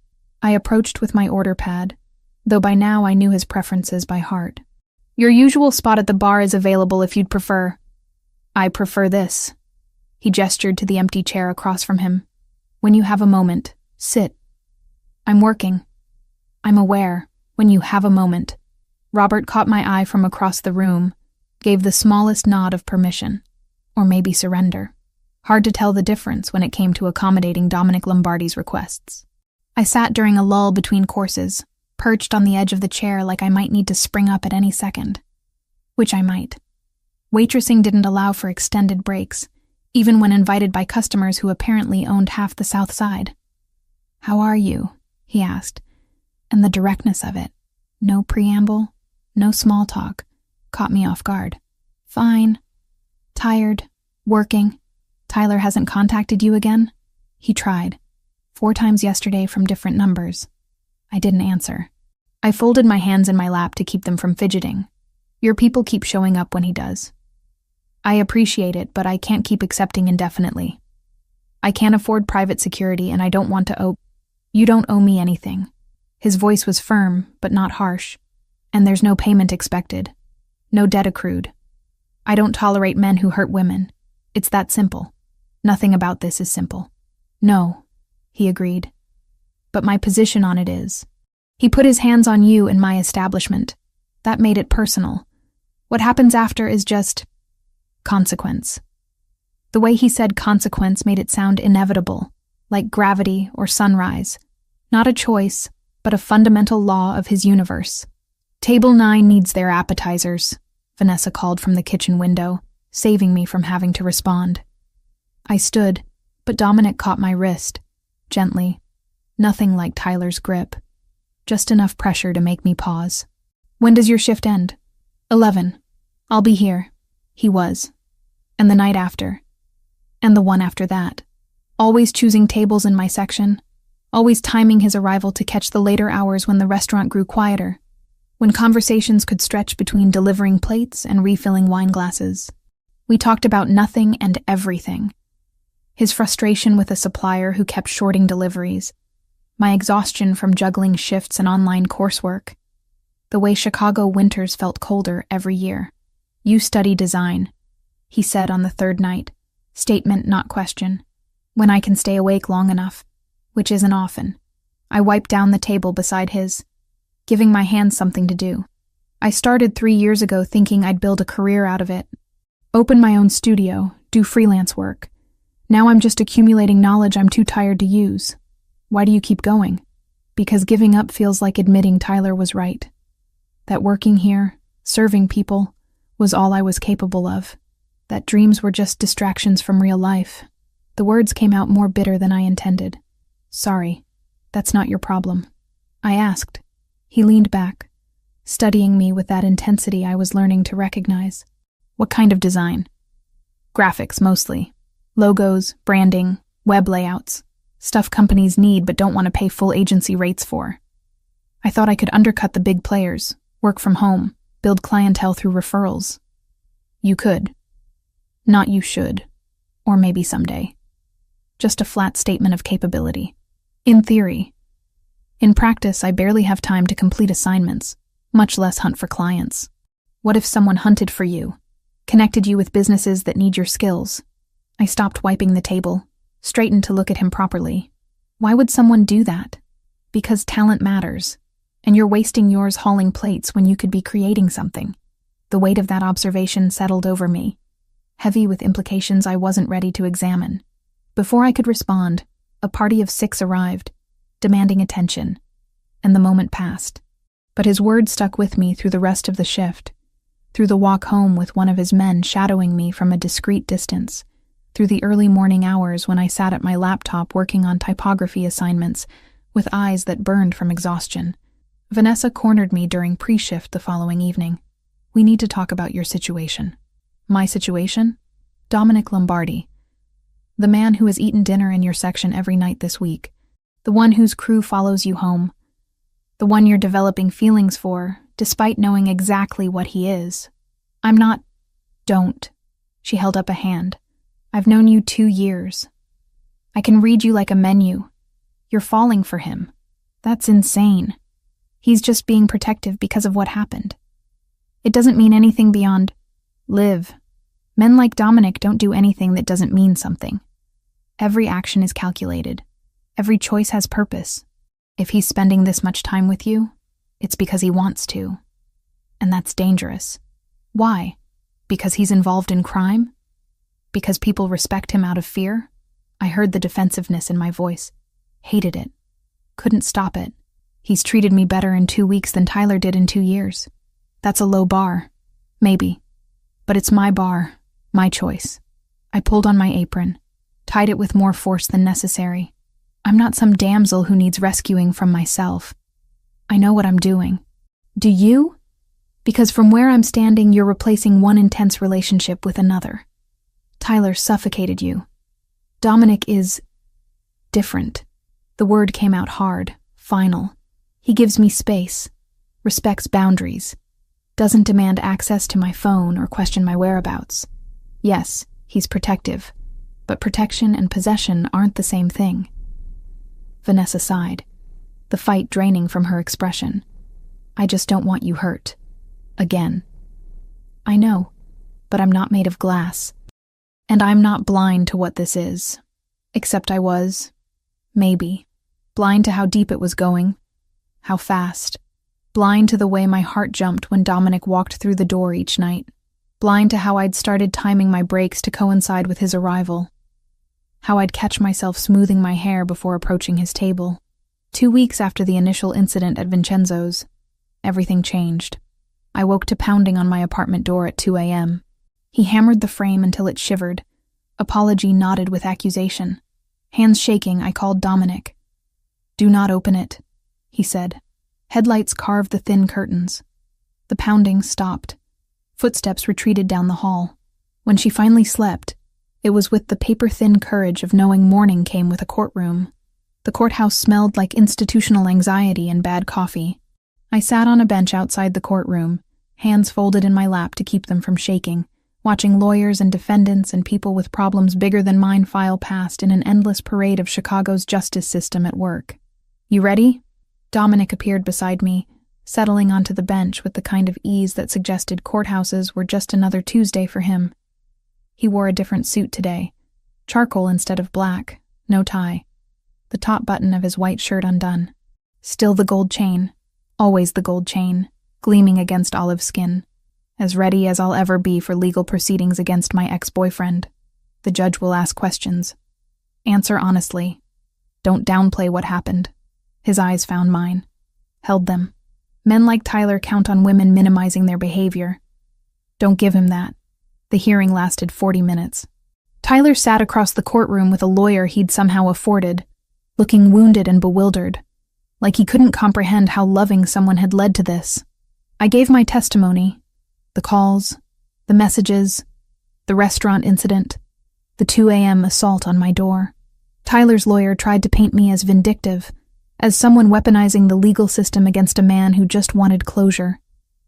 I approached with my order pad, though by now I knew his preferences by heart. Your usual spot at the bar is available if you'd prefer. I prefer this. He gestured to the empty chair across from him. When you have a moment, sit. I'm working. I'm aware. When you have a moment. Robert caught my eye from across the room, gave the smallest nod of permission, or maybe surrender. Hard to tell the difference when it came to accommodating Dominic Lombardi's requests. I sat during a lull between courses, perched on the edge of the chair like I might need to spring up at any second. Which I might. Waitressing didn't allow for extended breaks, even when invited by customers who apparently owned half the South Side. How are you? He asked, and the directness of it, no preamble, no small talk, caught me off guard. Fine. Tired. Working. Tyler hasn't contacted you again? He tried. 4 times yesterday from different numbers. I didn't answer. I folded my hands in my lap to keep them from fidgeting. Your people keep showing up when he does. I appreciate it, but I can't keep accepting indefinitely. I can't afford private security, and I don't want to owe... You don't owe me anything. His voice was firm, but not harsh. And there's no payment expected. No debt accrued. I don't tolerate men who hurt women. It's that simple. Nothing about this is simple. No, he agreed. But my position on it is. He put his hands on you and my establishment. That made it personal. What happens after is just... consequence. The way he said consequence made it sound inevitable, like gravity or sunrise. Not a choice, but a fundamental law of his universe. Table 9 needs their appetizers, Vanessa called from the kitchen window, saving me from having to respond. I stood, but Dominic caught my wrist, gently. Nothing like Tyler's grip. Just enough pressure to make me pause. When does your shift end? 11. I'll be here. He was. And the night after. And the one after that. Always choosing tables in my section. Always timing his arrival to catch the later hours when the restaurant grew quieter. When conversations could stretch between delivering plates and refilling wine glasses. We talked about nothing and everything. His frustration with a supplier who kept shorting deliveries. My exhaustion from juggling shifts and online coursework. The way Chicago winters felt colder every year. You study design, he said on the 3rd night. Statement, not question. When I can stay awake long enough, which isn't often. I wiped down the table beside his, giving my hands something to do. I started 3 years ago thinking I'd build a career out of it. Open my own studio, do freelance work. Now I'm just accumulating knowledge I'm too tired to use. Why do you keep going? Because giving up feels like admitting Tyler was right. That working here, serving people, was all I was capable of. That dreams were just distractions from real life. The words came out more bitter than I intended. Sorry, that's not your problem. I asked. He leaned back, studying me with that intensity I was learning to recognize. What kind of design? Graphics, mostly. Logos, branding, web layouts. Stuff companies need but don't want to pay full agency rates for. I thought I could undercut the big players, work from home, build clientele through referrals. You could. Not you should. Or maybe someday. Just a flat statement of capability. In theory. In practice, I barely have time to complete assignments, much less hunt for clients. What if someone hunted for you, connected you with businesses that need your skills? I stopped wiping the table, straightened to look at him properly. Why would someone do that? Because talent matters, and you're wasting yours hauling plates when you could be creating something. The weight of that observation settled over me, heavy with implications I wasn't ready to examine. Before I could respond, a party of 6 arrived, demanding attention, and the moment passed. But his words stuck with me through the rest of the shift, through the walk home with one of his men shadowing me from a discreet distance, through the early morning hours when I sat at my laptop working on typography assignments with eyes that burned from exhaustion. Vanessa cornered me during pre-shift the following evening. We need to talk about your situation. My situation? Dominic Lombardi. The man who has eaten dinner in your section every night this week. The one whose crew follows you home. The one you're developing feelings for, despite knowing exactly what he is. I'm not... Don't. She held up a hand. I've known you 2 years. I can read you like a menu. You're falling for him. That's insane. He's just being protective because of what happened. It doesn't mean anything beyond live. Men like Dominic don't do anything that doesn't mean something. Every action is calculated. Every choice has purpose. If he's spending this much time with you, it's because he wants to. And that's dangerous. Why? Because he's involved in crime? Because people respect him out of fear? I heard the defensiveness in my voice. Hated it. Couldn't stop it. He's treated me better in 2 weeks than Tyler did in 2 years. That's a low bar. Maybe. But it's my bar. My choice. I pulled on my apron. Tied it with more force than necessary. I'm not some damsel who needs rescuing from myself. I know what I'm doing. Do you? Because from where I'm standing, you're replacing one intense relationship with another. Tyler suffocated you. Dominic is different. The word came out hard, final. He gives me space, respects boundaries, doesn't demand access to my phone or question my whereabouts. Yes, he's protective, but protection and possession aren't the same thing. Vanessa sighed, the fight draining from her expression. I just don't want you hurt. Again. I know, but I'm not made of glass. And I'm not blind to what this is. Except I was, maybe, blind to how deep it was going, how fast, blind to the way my heart jumped when Dominic walked through the door each night, blind to how I'd started timing my breaks to coincide with his arrival, how I'd catch myself smoothing my hair before approaching his table. 2 weeks after the initial incident at Vincenzo's, everything changed. I woke to pounding on my apartment door at 2 a.m. He hammered the frame until it shivered. Apology nodded with accusation. Hands shaking, I called Dominic. Do not open it, he said. Headlights carved the thin curtains. The pounding stopped. Footsteps retreated down the hall. When she finally slept, it was with the paper-thin courage of knowing morning came with a courtroom. The courthouse smelled like institutional anxiety and bad coffee. I sat on a bench outside the courtroom, hands folded in my lap to keep them from shaking, watching lawyers and defendants and people with problems bigger than mine file past in an endless parade of Chicago's justice system at work. You ready? Dominic appeared beside me, settling onto the bench with the kind of ease that suggested courthouses were just another Tuesday for him. He wore a different suit today, charcoal instead of black, no tie, the top button of his white shirt undone. Still the gold chain, always the gold chain, gleaming against olive skin. As ready as I'll ever be for legal proceedings against my ex-boyfriend. The judge will ask questions. Answer honestly. Don't downplay what happened. His eyes found mine. Held them. Men like Tyler count on women minimizing their behavior. Don't give him that. The hearing lasted 40 minutes. Tyler sat across the courtroom with a lawyer he'd somehow afforded, looking wounded and bewildered, like he couldn't comprehend how loving someone had led to this. I gave my testimony. The calls, the messages, the restaurant incident, the 2 a.m. assault on my door. Tyler's lawyer tried to paint me as vindictive, as someone weaponizing the legal system against a man who just wanted closure.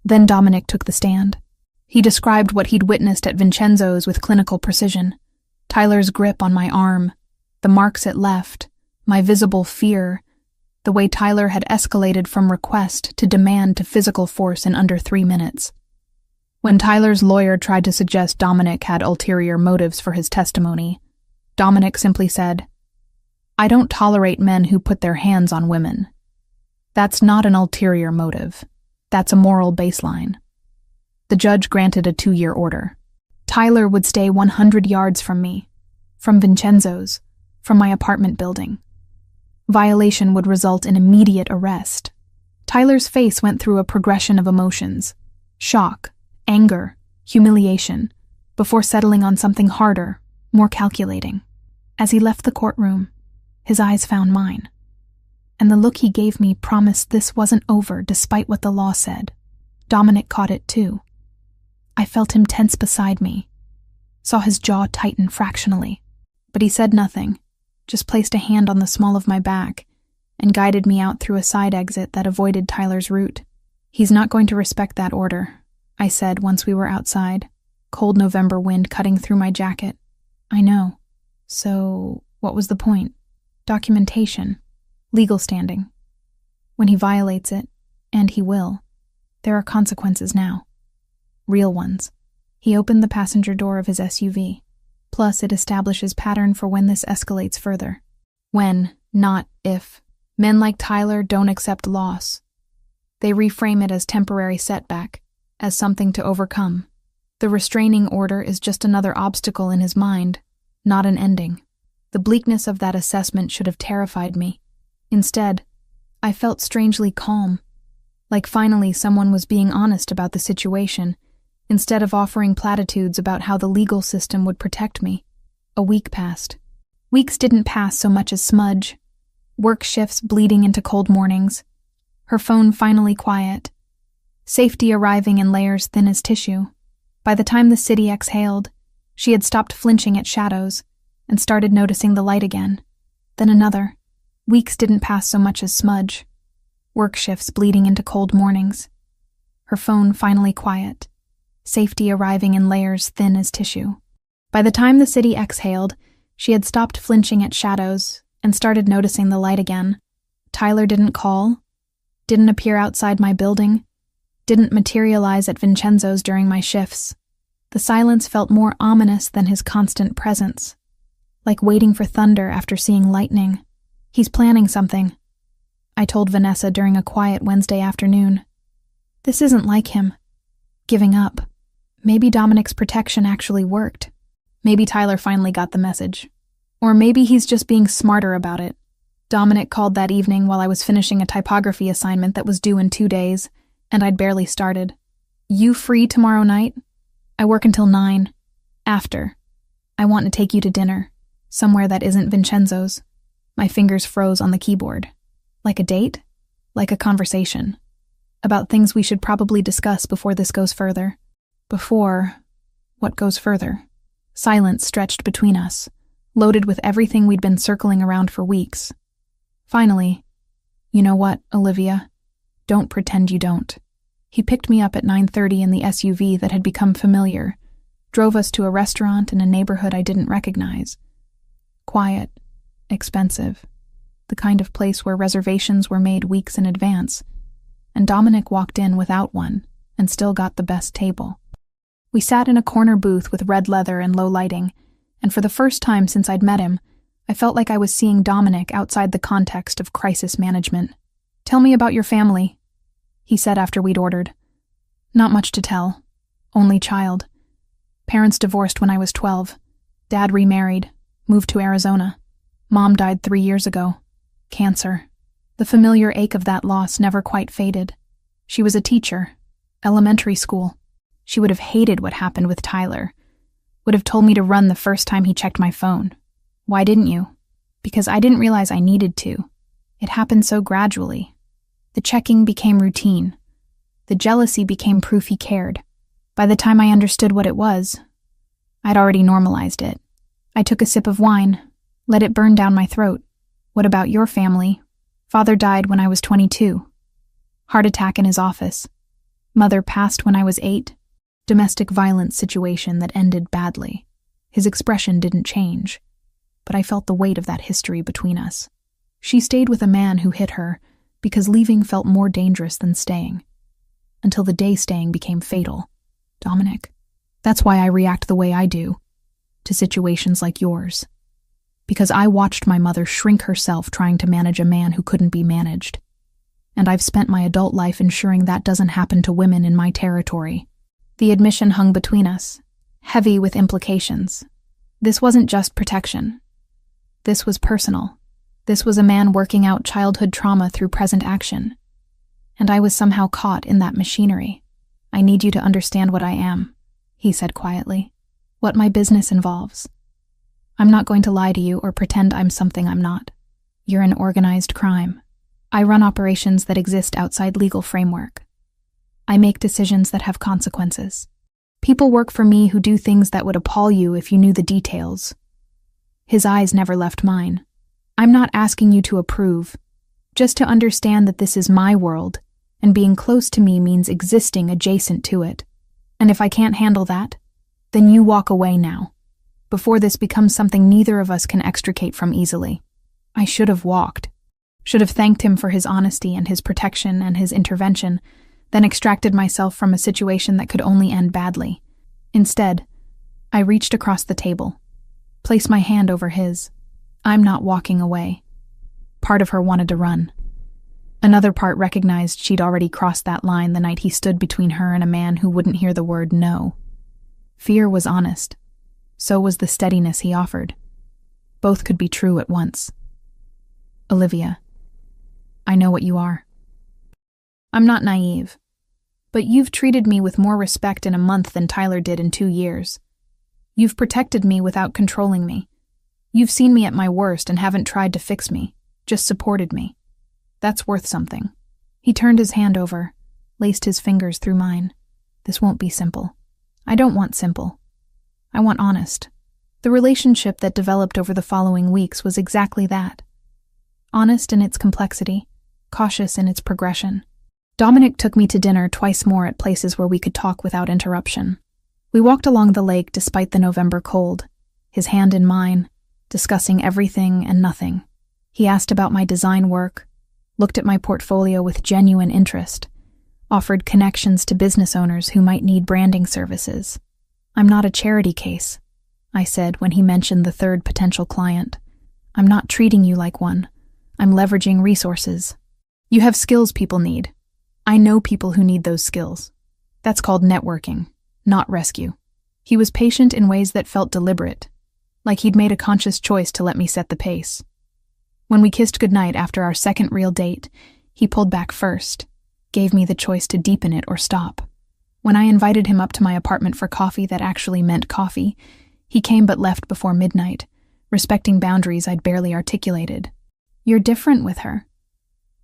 Then Dominic took the stand. He described what he'd witnessed at Vincenzo's with clinical precision. Tyler's grip on my arm, the marks it left, my visible fear, the way Tyler had escalated from request to demand to physical force in under 3 minutes. When Tyler's lawyer tried to suggest Dominic had ulterior motives for his testimony, Dominic simply said, I don't tolerate men who put their hands on women. That's not an ulterior motive. That's a moral baseline. The judge granted a 2-year order. Tyler would stay 100 yards from me, from Vincenzo's, from my apartment building. Violation would result in immediate arrest. Tyler's face went through a progression of emotions. Shock, anger, humiliation, before settling on something harder, more calculating. As he left the courtroom, his eyes found mine. And the look he gave me promised this wasn't over despite what the law said. Dominic caught it too. I felt him tense beside me, saw his jaw tighten fractionally, but he said nothing, just placed a hand on the small of my back and guided me out through a side exit that avoided Tyler's route. He's not going to respect that order, I said once we were outside, cold November wind cutting through my jacket. I know. So, what was the point? Documentation. Legal standing. When he violates it, and he will, there are consequences now. Real ones. He opened the passenger door of his SUV. Plus, it establishes pattern for when this escalates further. When, not if. Men like Tyler don't accept loss. They reframe it as temporary setback, as something to overcome. The restraining order is just another obstacle in his mind, not an ending. The bleakness of that assessment should have terrified me. Instead, I felt strangely calm, like finally someone was being honest about the situation, instead of offering platitudes about how the legal system would protect me. A week passed. Weeks didn't pass so much as smudge. Work shifts bleeding into cold mornings. Her phone finally quiet. Safety arriving in layers thin as tissue. By the time the city exhaled, she had stopped flinching at shadows and started noticing the light again. Then another. Weeks didn't pass so much as smudge. Work shifts bleeding into cold mornings. Her phone finally quiet. Safety arriving in layers thin as tissue. By the time the city exhaled, she had stopped flinching at shadows and started noticing the light again. Tyler didn't call, didn't appear outside my building, didn't materialize at Vincenzo's during my shifts. The silence felt more ominous than his constant presence, like waiting for thunder after seeing lightning. He's planning something, I told Vanessa during a quiet Wednesday afternoon. This isn't like him. Giving up. Maybe Dominic's protection actually worked. Maybe Tyler finally got the message. Or maybe he's just being smarter about it. Dominic called that evening while I was finishing a typography assignment that was due in 2 days, and I'd barely started. You free tomorrow night? I work until 9. After. I want to take you to dinner. Somewhere that isn't Vincenzo's. My fingers froze on the keyboard. Like a date? Like a conversation. About things we should probably discuss before this goes further. Before what goes further? Silence stretched between us, loaded with everything we'd been circling around for weeks. Finally, you know what, Olivia? Don't pretend you don't. He picked me up at 9:30 in the SUV that had become familiar, drove us to a restaurant in a neighborhood I didn't recognize. Quiet, expensive, the kind of place where reservations were made weeks in advance, and Dominic walked in without one and still got the best table. We sat in a corner booth with red leather and low lighting, and for the first time since I'd met him, I felt like I was seeing Dominic outside the context of crisis management. "Tell me about your family," he said after we'd ordered. "Not much to tell. Only child. Parents divorced when I was 12. Dad remarried, moved to Arizona. Mom died 3 years ago. Cancer. The familiar ache of that loss never quite faded. She was a teacher. Elementary school. She would have hated what happened with Tyler. Would have told me to run the first time he checked my phone. Why didn't you? Because I didn't realize I needed to. It happened so gradually. The checking became routine. The jealousy became proof he cared. By the time I understood what it was, I'd already normalized it. I took a sip of wine, let it burn down my throat. What about your family? Father died when I was 22. Heart attack in his office. Mother passed when I was 8. Domestic violence situation that ended badly. His expression didn't change, but I felt the weight of that history between us. She stayed with a man who hit her because leaving felt more dangerous than staying. Until the day staying became fatal. Dominic. That's why I react the way I do to situations like yours. Because I watched my mother shrink herself trying to manage a man who couldn't be managed. And I've spent my adult life ensuring that doesn't happen to women in my territory. The admission hung between us, heavy with implications. This wasn't just protection. This was personal. This was a man working out childhood trauma through present action. And I was somehow caught in that machinery. "I need you to understand what I am," he said quietly. "What my business involves. I'm not going to lie to you or pretend I'm something I'm not. You're an organized crime. I run operations that exist outside legal framework. I make decisions that have consequences. People work for me who do things that would appall you if you knew the details." His eyes never left mine. "I'm not asking you to approve, just to understand that this is my world, and being close to me means existing adjacent to it. And if I can't handle that, then you walk away now. before this becomes something neither of us can extricate from easily. I should have walked. Should have thanked him for his honesty and his protection and his intervention, then extracted myself from a situation that could only end badly. Instead, I reached across the table, placed my hand over his. I'm not walking away. Part of her wanted to run. Another part recognized she'd already crossed that line the night he stood between her and a man who wouldn't hear the word no. Fear was honest. So was the steadiness he offered. Both could be true at once. Olivia, I know what you are. I'm not naive, but you've treated me with more respect in a month than Tyler did in 2 years. You've protected me without controlling me. You've seen me at my worst and haven't tried to fix me, just supported me. That's worth something. He turned his hand over, laced his fingers through mine. This won't be simple. I don't want simple. I want honest. The relationship that developed over the following weeks was exactly that. Honest in its complexity, cautious in its progression. Dominic took me to dinner twice more at places where we could talk without interruption. We walked along the lake despite the November cold, his hand in mine, discussing everything and nothing. He asked about my design work, looked at my portfolio with genuine interest, offered connections to business owners who might need branding services. I'm not a charity case, I said when he mentioned the third potential client. I'm not treating you like one. I'm leveraging resources. You have skills people need. I know people who need those skills. That's called networking, not rescue. He was patient in ways that felt deliberate, like he'd made a conscious choice to let me set the pace. When we kissed goodnight after our second real date, he pulled back first, gave me the choice to deepen it or stop. When I invited him up to my apartment for coffee that actually meant coffee, he came but left before midnight, respecting boundaries I'd barely articulated. You're different with her,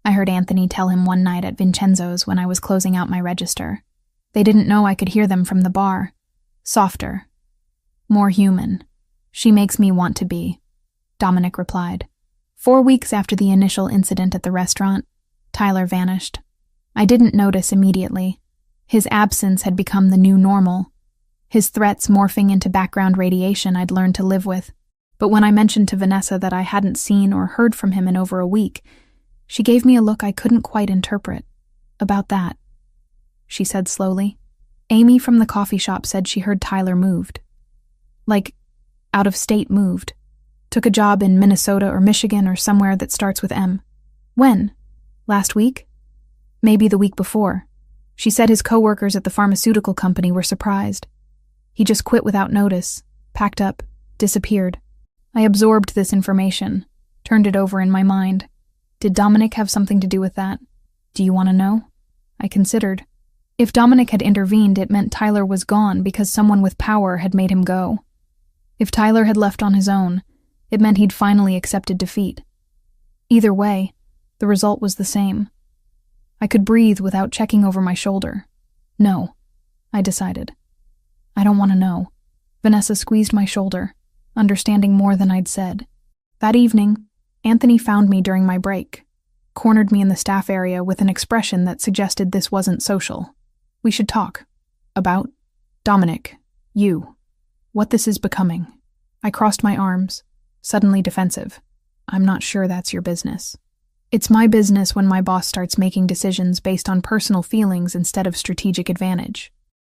I heard Anthony tell him one night at Vincenzo's when I was closing out my register. They didn't know I could hear them from the bar. Softer. More human. She makes me want to be, Dominic replied. 4 weeks after the initial incident at the restaurant, Tyler vanished. I didn't notice immediately. His absence had become the new normal, his threats morphing into background radiation I'd learned to live with. But when I mentioned to Vanessa that I hadn't seen or heard from him in over a week, she gave me a look I couldn't quite interpret. About that, she said slowly. Amy from the coffee shop said she heard Tyler moved. Like, out of state moved. Took a job in Minnesota or Michigan or somewhere that starts with M. When? Last week? Maybe the week before. She said his coworkers at the pharmaceutical company were surprised. He just quit without notice, packed up, disappeared. I absorbed this information, turned it over in my mind. Did Dominic have something to do with that? Do you want to know? I considered. If Dominic had intervened, it meant Tyler was gone because someone with power had made him go. If Tyler had left on his own, it meant he'd finally accepted defeat. Either way, the result was the same. I could breathe without checking over my shoulder. No, I decided. I don't want to know. Vanessa squeezed my shoulder, understanding more than I'd said. That evening, Anthony found me during my break, cornered me in the staff area with an expression that suggested this wasn't social. We should talk. About Dominic, you, what this is becoming. I crossed my arms, suddenly defensive. I'm not sure that's your business. It's my business when my boss starts making decisions based on personal feelings instead of strategic advantage.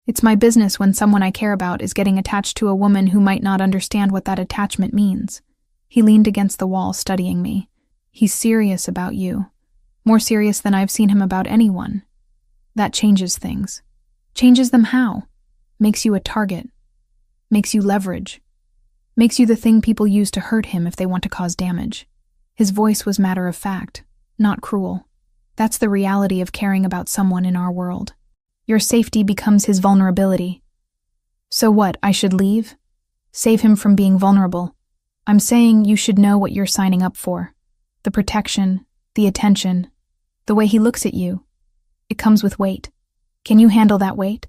It's my business when someone I care about is getting attached to a woman who might not understand what that attachment means. He leaned against the wall, studying me. He's serious about you. More serious than I've seen him about anyone. That changes things. Changes them how? Makes you a target. Makes you leverage. Makes you the thing people use to hurt him if they want to cause damage. His voice was matter of fact, not cruel. That's the reality of caring about someone in our world. Your safety becomes his vulnerability. So what, I should leave? Save him from being vulnerable. I'm saying you should know what you're signing up for. The protection, the attention, the way he looks at you. It comes with weight. Can you handle that weight?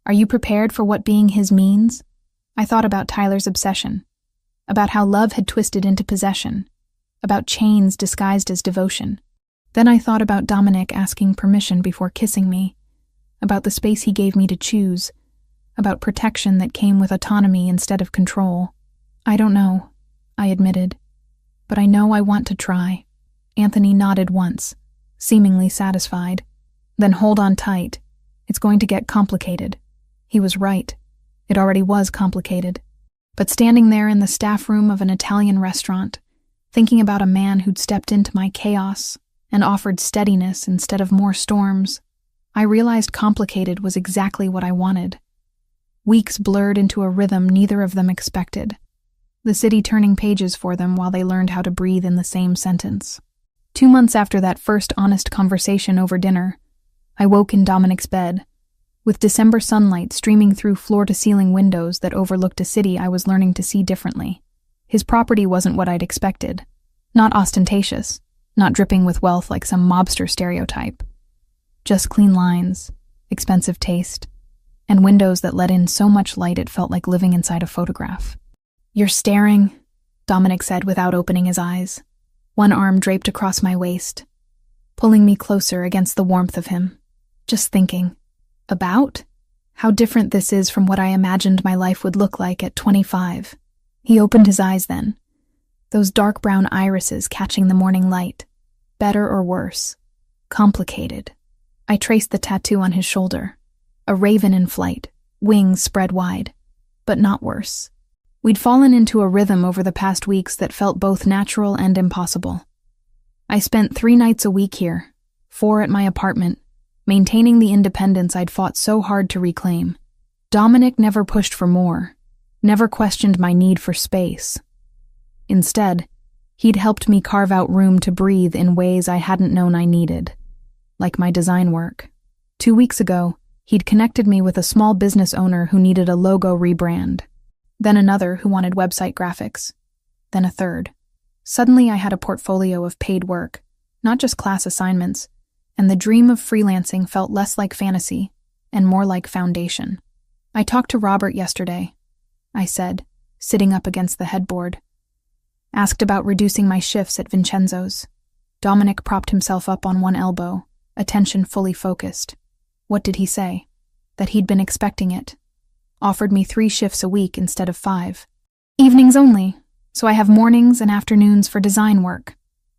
Are you prepared for what being his means? I thought about Tyler's obsession, about how love had twisted into possession, about chains disguised as devotion. Then I thought about Dominic asking permission before kissing me, about the space he gave me to choose, about protection that came with autonomy instead of control. I don't know, I admitted, but I know I want to try. Anthony nodded once, seemingly satisfied. Then hold on tight. It's going to get complicated. He was right. It already was complicated. But standing there in the staff room of an Italian restaurant, thinking about a man who'd stepped into my chaos and offered steadiness instead of more storms, I realized complicated was exactly what I wanted. Weeks blurred into a rhythm neither of them expected, the city turning pages for them while they learned how to breathe in the same sentence. 2 months after that first honest conversation over dinner, I woke in Dominic's bed, with December sunlight streaming through floor-to-ceiling windows that overlooked a city I was learning to see differently. His property wasn't what I'd expected. Not ostentatious, not dripping with wealth like some mobster stereotype. Just clean lines, expensive taste, and windows that let in so much light it felt like living inside a photograph. "You're staring," Dominic said without opening his eyes, one arm draped across my waist, pulling me closer against the warmth of him. "Just thinking. About? How different this is from what I imagined my life would look like at 25. He opened his eyes then, those dark brown irises catching the morning light. Better or worse? Complicated. I traced the tattoo on his shoulder. A raven in flight, wings spread wide. But not worse. We'd fallen into a rhythm over the past weeks that felt both natural and impossible. I spent 3 nights a week here, 4 at my apartment, maintaining the independence I'd fought so hard to reclaim. Dominic never pushed for more, never questioned my need for space. Instead, he'd helped me carve out room to breathe in ways I hadn't known I needed, like my design work. 2 weeks ago, he'd connected me with a small business owner who needed a logo rebrand, then another who wanted website graphics, then a third. Suddenly I had a portfolio of paid work, not just class assignments, and the dream of freelancing felt less like fantasy and more like foundation. "I talked to Robert yesterday," I said, sitting up against the headboard. Asked about reducing my shifts at Vincenzo's. Dominic propped himself up on one elbow, attention fully focused. What did he say? That he'd been expecting it. Offered me 3 shifts a week instead of 5. Evenings only, so I have mornings and afternoons for design work.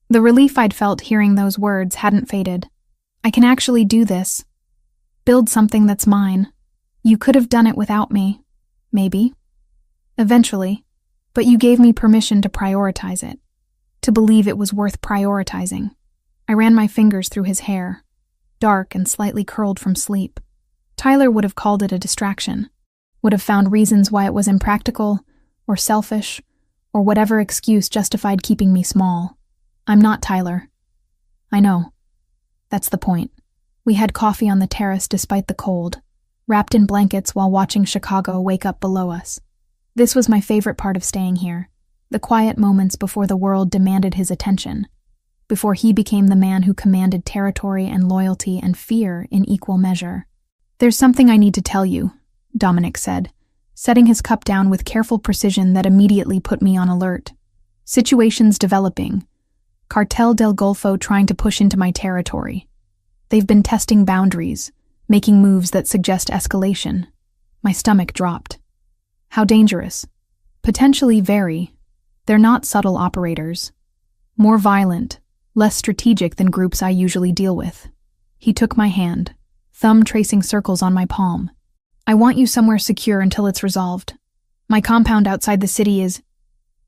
The relief I'd felt hearing those words hadn't faded. I can actually do this. Build something that's mine. You could have done it without me. Maybe. Eventually. But you gave me permission to prioritize it. To believe it was worth prioritizing. I ran my fingers through his hair, dark and slightly curled from sleep. Tyler would have called it a distraction. Would have found reasons why it was impractical, or selfish, or whatever excuse justified keeping me small. I'm not Tyler. I know. That's the point. We had coffee on the terrace despite the cold, wrapped in blankets while watching Chicago wake up below us. This was my favorite part of staying here, the quiet moments before the world demanded his attention, before he became the man who commanded territory and loyalty and fear in equal measure. "There's something I need to tell you," Dominic said, setting his cup down with careful precision that immediately put me on alert. "Situation's developing. Cartel del Golfo trying to push into my territory. They've been testing boundaries, making moves that suggest escalation." My stomach dropped. "How dangerous?" "Potentially very. They're not subtle operators. More violent, less strategic than groups I usually deal with." He took my hand, thumb tracing circles on my palm. "I want you somewhere secure until it's resolved. My compound outside the city is—"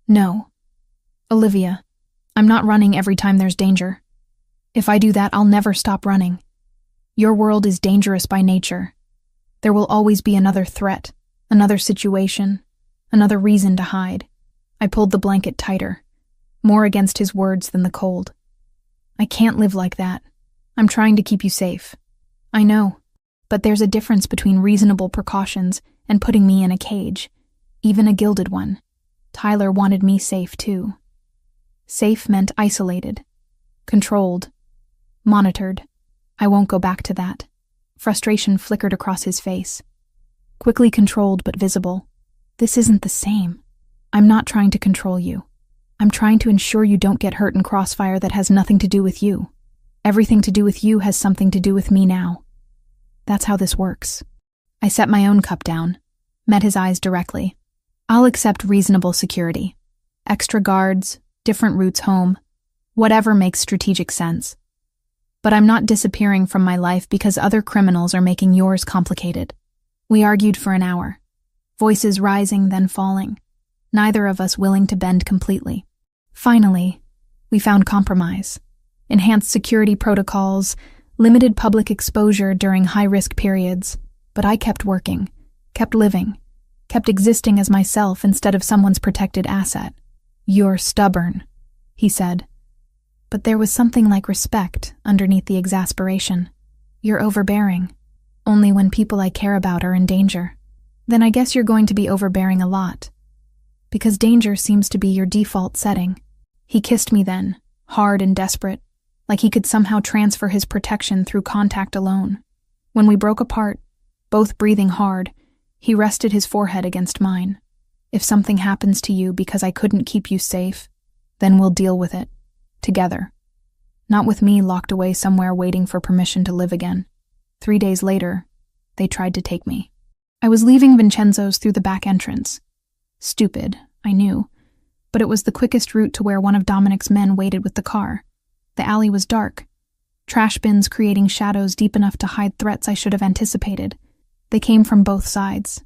"No. Olivia, I'm not running every time there's danger. If I do that, I'll never stop running. Your world is dangerous by nature. There will always be another threat, another situation, another reason to hide." I pulled the blanket tighter, more against his words than the cold. "I can't live like that. I'm trying to keep you safe." "I know, but there's a difference between reasonable precautions and putting me in a cage, even a gilded one. Tyler wanted me safe too. Safe meant isolated, controlled, monitored. I won't go back to that." Frustration flickered across his face. Quickly controlled but visible. "This isn't the same. I'm not trying to control you. I'm trying to ensure you don't get hurt in crossfire that has nothing to do with you. Everything to do with you has something to do with me now. That's how this works." I set my own cup down, met his eyes directly. I'll accept reasonable security. Extra guards, different routes home, whatever makes strategic sense. But I'm not disappearing from my life because other criminals are making yours complicated. We argued for an hour, voices rising then falling, neither of us willing to bend completely. Finally, we found compromise. Enhanced security protocols, limited public exposure during high-risk periods, but I kept working, kept living, kept existing as myself instead of someone's protected asset. "You're stubborn," he said. But there was something like respect underneath the exasperation. "You're overbearing. Only when people I care about are in danger. Then I guess you're going to be overbearing a lot. Because danger seems to be your default setting." He kissed me then, hard and desperate, like he could somehow transfer his protection through contact alone. When we broke apart, both breathing hard, he rested his forehead against mine. "If something happens to you because I couldn't keep you safe, then we'll deal with it. Together. Not with me locked away somewhere waiting for permission to live again." 3 days later, they tried to take me. I was leaving Vincenzo's through the back entrance. Stupid, I knew, but it was the quickest route to where one of Dominic's men waited with the car. The alley was dark, trash bins creating shadows deep enough to hide threats I should have anticipated. They came from both sides.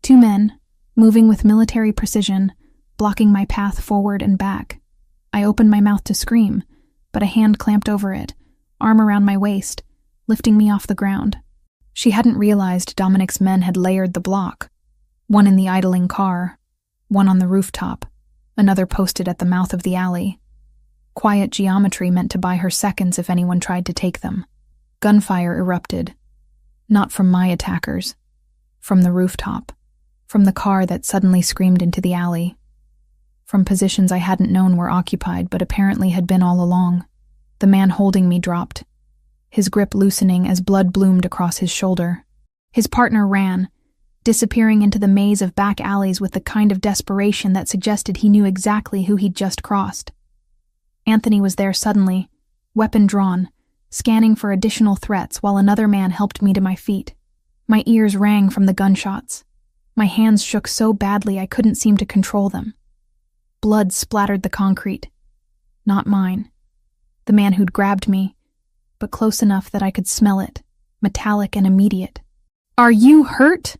2 men, moving with military precision, blocking my path forward and back. I opened my mouth to scream, but a hand clamped over it, arm around my waist, lifting me off the ground. She hadn't realized Dominic's men had layered the block. One in the idling car, one on the rooftop, another posted at the mouth of the alley. Quiet geometry meant to buy her seconds if anyone tried to take them. Gunfire erupted. Not from my attackers. From the rooftop. From the car that suddenly screamed into the alley. From positions I hadn't known were occupied but apparently had been all along. The man holding me dropped, his grip loosening as blood bloomed across his shoulder. His partner ran, disappearing into the maze of back alleys with the kind of desperation that suggested he knew exactly who he'd just crossed. Anthony was there suddenly, weapon drawn, scanning for additional threats while another man helped me to my feet. My ears rang from the gunshots. My hands shook so badly I couldn't seem to control them. Blood splattered the concrete. Not mine. The man who'd grabbed me, but close enough that I could smell it, metallic and immediate. "Are you hurt?"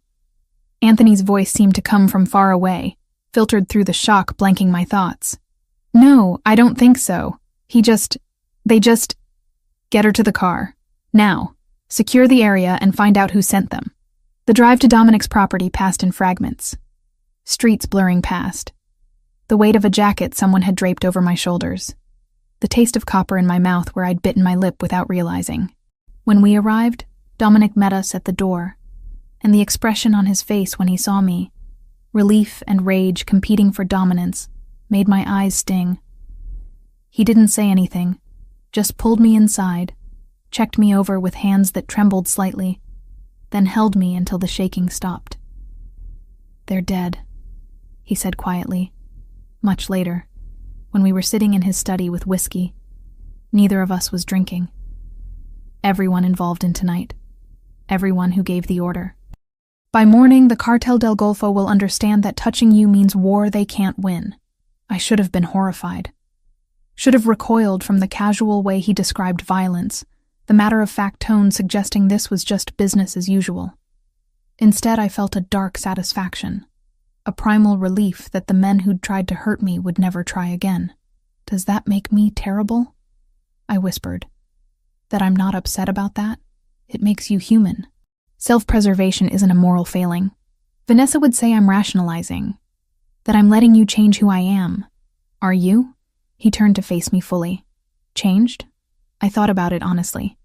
Anthony's voice seemed to come from far away, filtered through the shock blanking my thoughts. "No, I don't think so. They just... Get her to the car. Now, secure the area and find out who sent them." The drive to Dominic's property passed in fragments. Streets blurring past. The weight of a jacket someone had draped over my shoulders. The taste of copper in my mouth where I'd bitten my lip without realizing. When we arrived, Dominic met us at the door, and the expression on his face when he saw me, relief and rage competing for dominance, made my eyes sting. He didn't say anything, just pulled me inside, checked me over with hands that trembled slightly, then held me until the shaking stopped. "They're dead," he said quietly. Much later, when we were sitting in his study with whiskey, neither of us was drinking. Everyone involved in tonight. Everyone who gave the order. By morning, the Cartel del Golfo will understand that touching you means war they can't win. I should have been horrified. Should have recoiled from the casual way he described violence, the matter-of-fact tone suggesting this was just business as usual. Instead, I felt a dark satisfaction. A primal relief that the men who'd tried to hurt me would never try again. "Does that make me terrible?" I whispered. "That I'm not upset about that? It makes you human. Self-preservation isn't a moral failing. Vanessa would say I'm rationalizing. That I'm letting you change who I am. Are you?" He turned to face me fully. "Changed?" I thought about it honestly.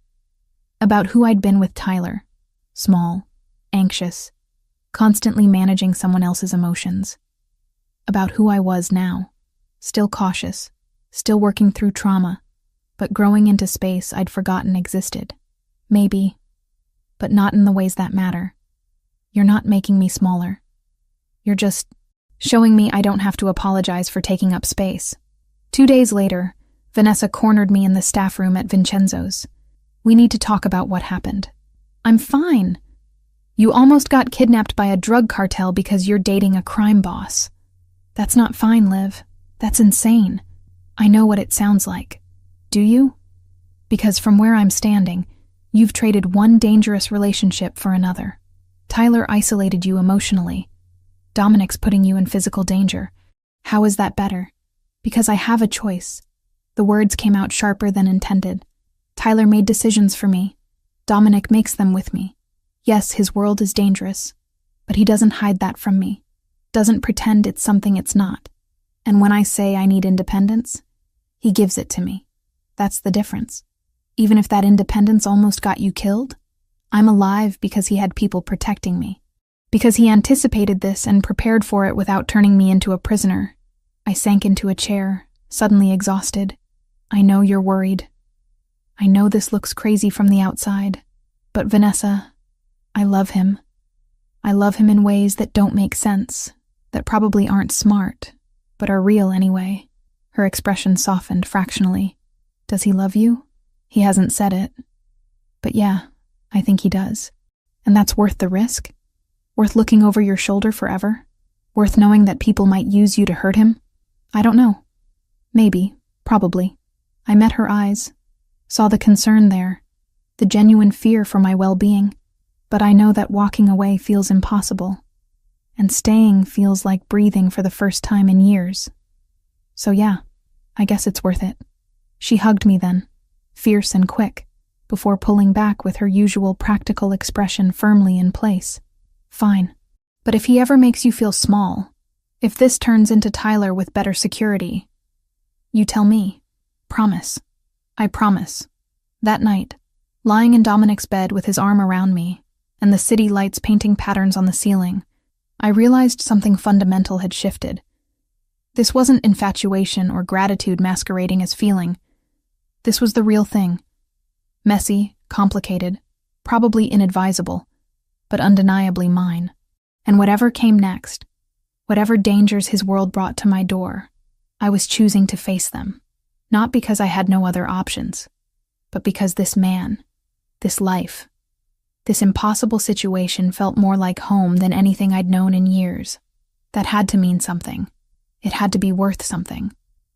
About who I'd been with Tyler. Small, anxious, constantly managing someone else's emotions. About who I was now, still cautious, still working through trauma, but growing into space I'd forgotten existed. Maybe, but not in the ways that matter. You're not making me smaller. You're just showing me I don't have to apologize for taking up space. 2 days later, Vanessa cornered me in the staff room at Vincenzo's. "We need to talk about what happened." "I'm fine." You almost got kidnapped by a drug cartel because you're dating a crime boss. That's not fine, Liv. That's insane. I know what it sounds like. Do you? Because from where I'm standing, you've traded one dangerous relationship for another. Tyler isolated you emotionally. Dominic's putting you in physical danger. How is that better? Because I have a choice. The words came out sharper than intended. Tyler made decisions for me. Dominic makes them with me. Yes, his world is dangerous, but he doesn't hide that from me. Doesn't pretend it's something it's not. And when I say I need independence, he gives it to me. That's the difference. Even if that independence almost got you killed, I'm alive because he had people protecting me. Because he anticipated this and prepared for it without turning me into a prisoner. I sank into a chair, suddenly exhausted. I know you're worried. I know this looks crazy from the outside, but Vanessa, I love him. I love him in ways that don't make sense, that probably aren't smart, but are real anyway. Her expression softened fractionally. Does he love you? He hasn't said it. But yeah, I think he does. And that's worth the risk? Worth looking over your shoulder forever? Worth knowing that people might use you to hurt him? I don't know. Maybe, probably. I met her eyes, saw the concern there, the genuine fear for my well-being. But I know that walking away feels impossible, and staying feels like breathing for the first time in years. So yeah, I guess it's worth it. She hugged me then, fierce and quick, before pulling back with her usual practical expression firmly in place. Fine. But if he ever makes you feel small, if this turns into Tyler with better security, you tell me. Promise. I promise. That night, lying in Dominic's bed with his arm around me, and the city lights painting patterns on the ceiling, I realized something fundamental had shifted. This wasn't infatuation or gratitude masquerading as feeling. This was the real thing. Messy, complicated, probably inadvisable, but undeniably mine. And whatever came next, whatever dangers his world brought to my door, I was choosing to face them. Not because I had no other options, but because this man, this life, this impossible situation felt more like home than anything I'd known in years. That had to mean something. It had to be worth something.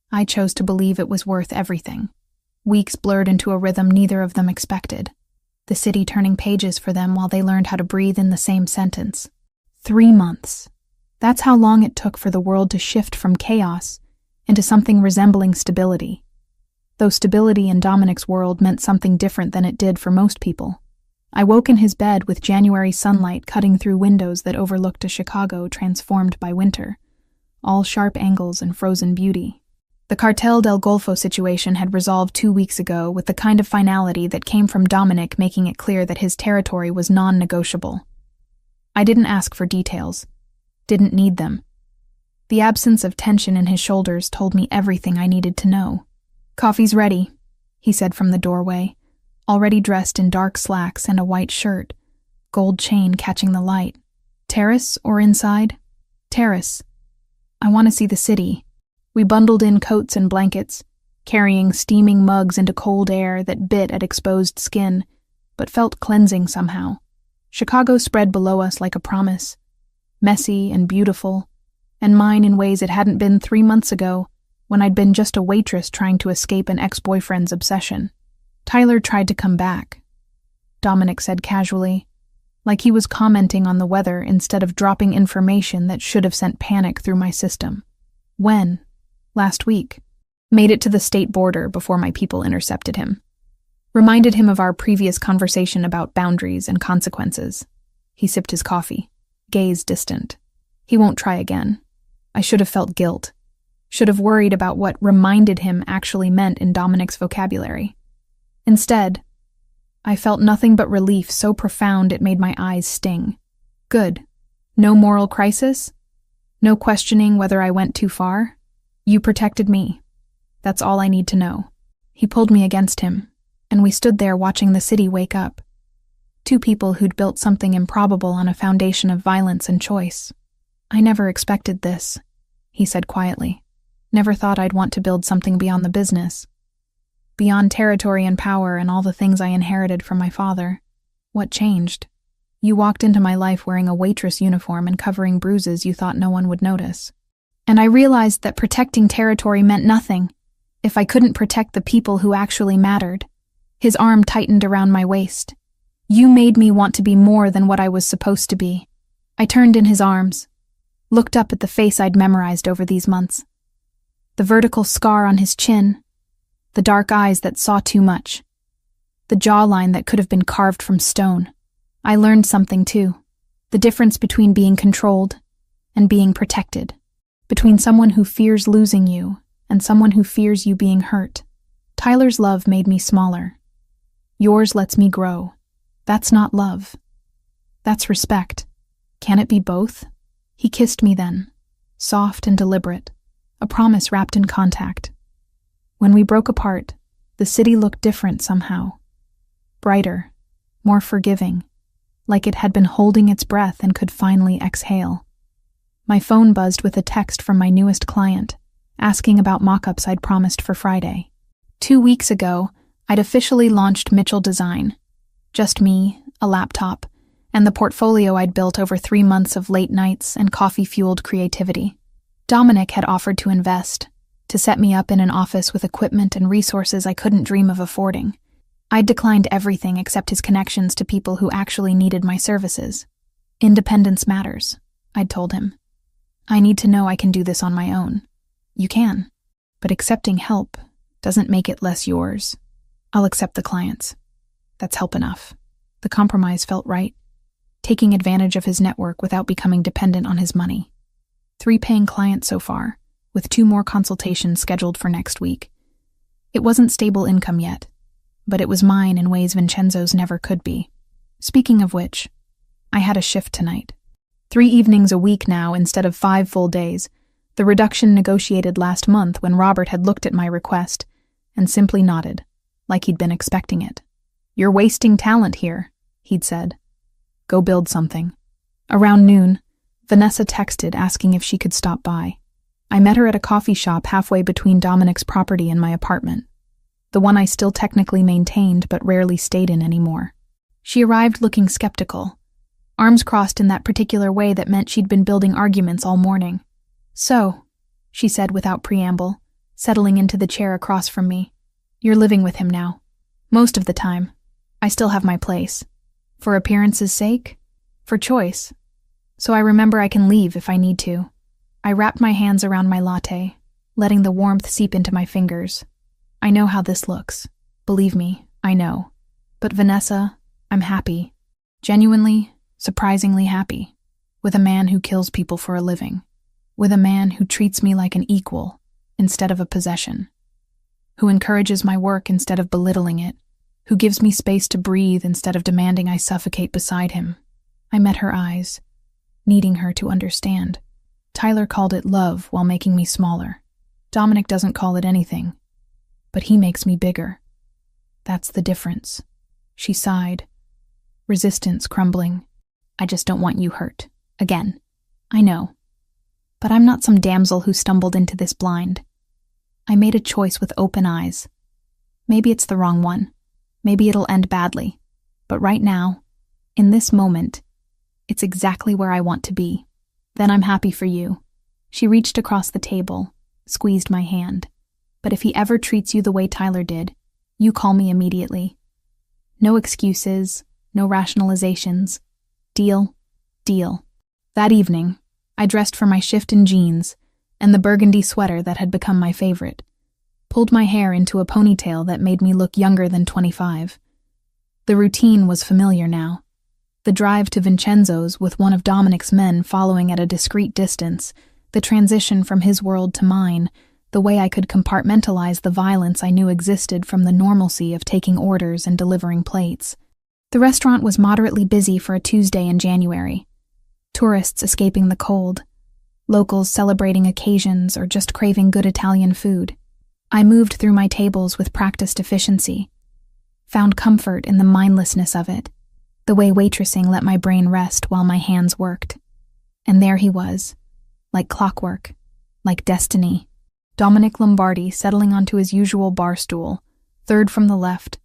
I chose to believe it was worth everything. Weeks blurred into a rhythm neither of them expected. The city turning pages for them while they learned how to breathe in the same sentence. 3 months. That's how long it took for the world to shift from chaos into something resembling stability. Though stability in Dominic's world meant something different than it did for most people. I woke in his bed with January sunlight cutting through windows that overlooked a Chicago transformed by winter, all sharp angles and frozen beauty. The Cartel del Golfo situation had resolved 2 weeks ago with the kind of finality that came from Dominic making it clear that his territory was non-negotiable. I didn't ask for details, didn't need them. The absence of tension in his shoulders told me everything I needed to know. "Coffee's ready," he said from the doorway, already dressed in dark slacks and a white shirt, gold chain catching the light. "Terrace or inside?" "Terrace. I want to see the city." We bundled in coats and blankets, carrying steaming mugs into cold air that bit at exposed skin, but felt cleansing somehow. Chicago spread below us like a promise, messy and beautiful, and mine in ways it hadn't been 3 months ago, when I'd been just a waitress trying to escape an ex-boyfriend's obsession. "Tyler tried to come back," Dominic said casually, like he was commenting on the weather instead of dropping information that should have sent panic through my system. "When?" "Last week. Made it to the state border before my people intercepted him." Reminded him of our previous conversation about boundaries and consequences. He sipped his coffee, gaze distant. He won't try again. I should have felt guilt. Should have worried about what reminded him actually meant in Dominic's vocabulary. Instead, I felt nothing but relief so profound it made my eyes sting. Good. No moral crisis? No questioning whether I went too far? You protected me. That's all I need to know. He pulled me against him, and we stood there watching the city wake up. 2 people who'd built something improbable on a foundation of violence and choice. "I never expected this," he said quietly. "Never thought I'd want to build something beyond the business. Beyond territory and power and all the things I inherited from my father. What changed? You walked into my life wearing a waitress uniform and covering bruises you thought no one would notice. And I realized that protecting territory meant nothing if I couldn't protect the people who actually mattered. His arm tightened around my waist. You made me want to be more than what I was supposed to be. I turned in his arms, looked up at the face I'd memorized over these months. The vertical scar on his chin, the dark eyes that saw too much, the jawline that could have been carved from stone. I learned something too, the difference between being controlled and being protected, between someone who fears losing you and someone who fears you being hurt. Tyler's love made me smaller. Yours lets me grow. That's not love. That's respect. Can it be both? He kissed me then, soft and deliberate, a promise wrapped in contact. When we broke apart, the city looked different somehow. Brighter, more forgiving, like it had been holding its breath and could finally exhale. My phone buzzed with a text from my newest client, asking about mock-ups I'd promised for Friday. 2 weeks ago, I'd officially launched Mitchell Design. Just me, a laptop, and the portfolio I'd built over 3 months of late nights and coffee-fueled creativity. Dominic had offered to invest, to set me up in an office with equipment and resources I couldn't dream of affording. I'd declined everything except his connections to people who actually needed my services. Independence matters, I'd told him. I need to know I can do this on my own. You can, but accepting help doesn't make it less yours. I'll accept the clients. That's help enough. The compromise felt right, taking advantage of his network without becoming dependent on his money. 3 paying clients so far, with 2 more consultations scheduled for next week. It wasn't stable income yet, but it was mine in ways Vincenzo's never could be. Speaking of which, I had a shift tonight. 3 evenings a week now instead of 5 full days, the reduction negotiated last month when Robert had looked at my request and simply nodded, like he'd been expecting it. You're wasting talent here, he'd said. Go build something. Around noon, Vanessa texted asking if she could stop by. I met her at a coffee shop halfway between Dominic's property and my apartment, the one I still technically maintained but rarely stayed in anymore. She arrived looking skeptical, arms crossed in that particular way that meant she'd been building arguments all morning. So, she said without preamble, settling into the chair across from me, you're living with him now. Most of the time. I still have my place. For appearance's sake? For choice. So I remember I can leave if I need to. I wrapped my hands around my latte, letting the warmth seep into my fingers. I know how this looks. Believe me, I know. But Vanessa, I'm happy. Genuinely, surprisingly happy. With a man who kills people for a living. With a man who treats me like an equal instead of a possession. Who encourages my work instead of belittling it. Who gives me space to breathe instead of demanding I suffocate beside him. I met her eyes, needing her to understand. Tyler called it love while making me smaller. Dominic doesn't call it anything, but he makes me bigger. That's the difference. She sighed, resistance crumbling. I just don't want you hurt. Again. I know. But I'm not some damsel who stumbled into this blind. I made a choice with open eyes. Maybe it's the wrong one. Maybe it'll end badly. But right now, in this moment, it's exactly where I want to be. Then I'm happy for you. She reached across the table, squeezed my hand. But if he ever treats you the way Tyler did, you call me immediately. No excuses, no rationalizations. Deal, deal. That evening, I dressed for my shift in jeans and the burgundy sweater that had become my favorite. Pulled my hair into a ponytail that made me look younger than 25. The routine was familiar now. The drive to Vincenzo's with one of Dominic's men following at a discreet distance, the transition from his world to mine, the way I could compartmentalize the violence I knew existed from the normalcy of taking orders and delivering plates. The restaurant was moderately busy for a Tuesday in January. Tourists escaping the cold, locals celebrating occasions or just craving good Italian food. I moved through my tables with practiced efficiency, found comfort in the mindlessness of it, the way waitressing let my brain rest while my hands worked. And there he was, like clockwork, like destiny. Dominic Lombardi settling onto his usual bar stool, third from the left,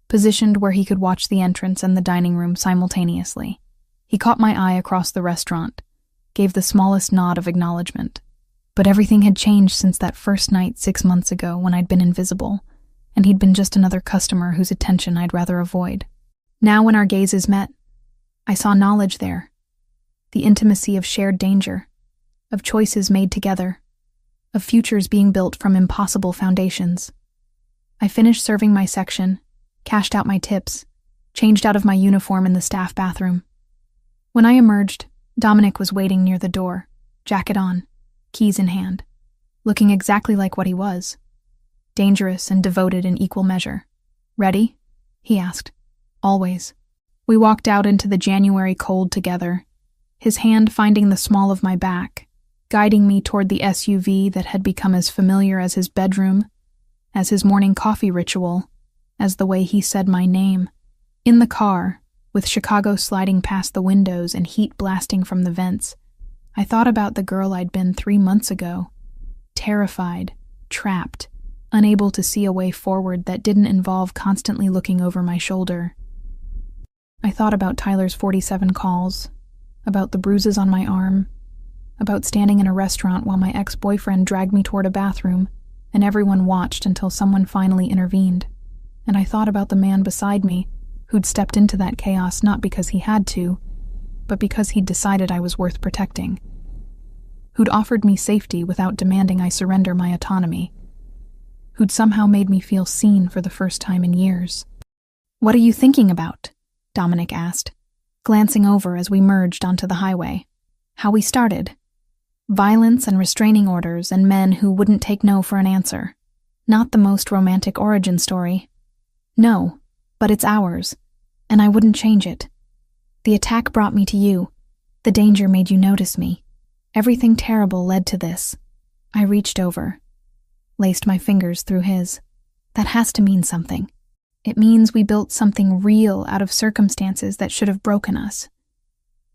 positioned where he could watch the entrance and the dining room simultaneously. He caught my eye across the restaurant, gave the smallest nod of acknowledgement. But everything had changed since that first night 6 months ago when I'd been invisible, and he'd been just another customer whose attention I'd rather avoid. Now when our gazes met, I saw knowledge there, the intimacy of shared danger, of choices made together, of futures being built from impossible foundations. I finished serving my section, cashed out my tips, changed out of my uniform in the staff bathroom. When I emerged, Dominic was waiting near the door, jacket on, keys in hand, looking exactly like what he was. Dangerous and devoted in equal measure. "Ready?" he asked. "Always." We walked out into the January cold together, his hand finding the small of my back, guiding me toward the SUV that had become as familiar as his bedroom, as his morning coffee ritual, as the way he said my name. In the car, with Chicago sliding past the windows and heat blasting from the vents, I thought about the girl I'd been 3 months ago, terrified, trapped, unable to see a way forward that didn't involve constantly looking over my shoulder. I thought about Tyler's 47 calls, about the bruises on my arm, about standing in a restaurant while my ex-boyfriend dragged me toward a bathroom, and everyone watched until someone finally intervened. And I thought about the man beside me, who'd stepped into that chaos not because he had to, but because he'd decided I was worth protecting, who'd offered me safety without demanding I surrender my autonomy, who'd somehow made me feel seen for the first time in years. "What are you thinking about?" Dominic asked, glancing over as we merged onto the highway. "How we started. Violence and restraining orders and men who wouldn't take no for an answer. Not the most romantic origin story. No, but it's ours, and I wouldn't change it. The attack brought me to you. The danger made you notice me. Everything terrible led to this." I reached over, laced my fingers through his. "That has to mean something. It means we built something real out of circumstances that should have broken us.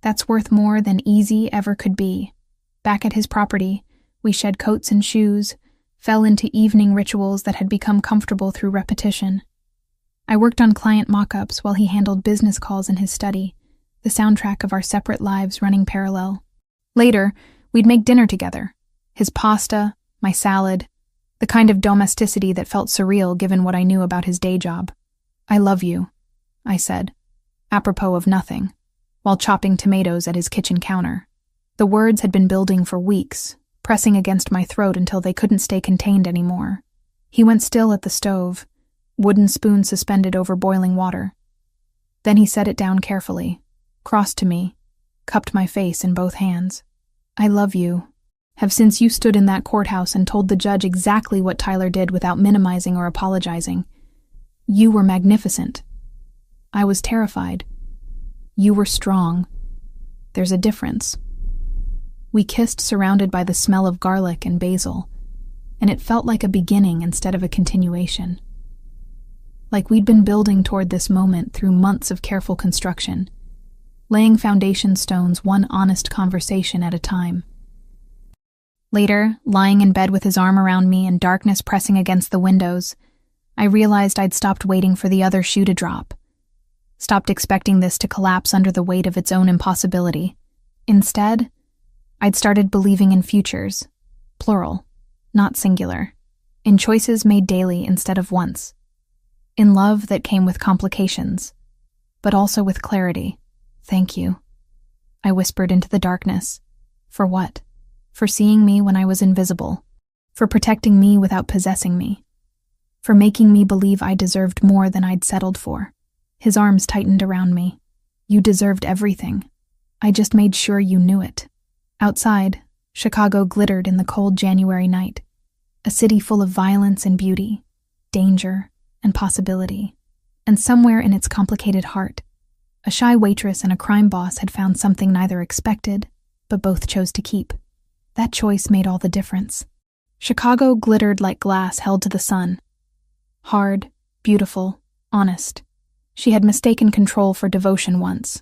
That's worth more than easy ever could be." Back at his property, we shed coats and shoes, fell into evening rituals that had become comfortable through repetition. I worked on client mock-ups while he handled business calls in his study, the soundtrack of our separate lives running parallel. Later, we'd make dinner together. His pasta, my salad, the kind of domesticity that felt surreal given what I knew about his day job. "I love you," I said, apropos of nothing, while chopping tomatoes at his kitchen counter. The words had been building for weeks, pressing against my throat until they couldn't stay contained anymore. He went still at the stove, wooden spoon suspended over boiling water. Then he set it down carefully, crossed to me, cupped my face in both hands. "I love you. Have since you stood in that courthouse and told the judge exactly what Tyler did without minimizing or apologizing. You were magnificent. I was terrified. You were strong. There's a difference." We kissed surrounded by the smell of garlic and basil, and it felt like a beginning instead of a continuation. Like we'd been building toward this moment through months of careful construction, laying foundation stones one honest conversation at a time. Later, lying in bed with his arm around me and darkness pressing against the windows, I realized I'd stopped waiting for the other shoe to drop, stopped expecting this to collapse under the weight of its own impossibility. Instead, I'd started believing in futures, plural, not singular, in choices made daily instead of once, in love that came with complications, but also with clarity. "Thank you," I whispered into the darkness. "For what? For seeing me when I was invisible, for protecting me without possessing me, for making me believe I deserved more than I'd settled for." His arms tightened around me. "You deserved everything. I just made sure you knew it." Outside, Chicago glittered in the cold January night, a city full of violence and beauty, danger and possibility, and somewhere in its complicated heart, a shy waitress and a crime boss had found something neither expected, but both chose to keep. That choice made all the difference. Chicago glittered like glass held to the sun. Hard, beautiful, honest. She had mistaken control for devotion once.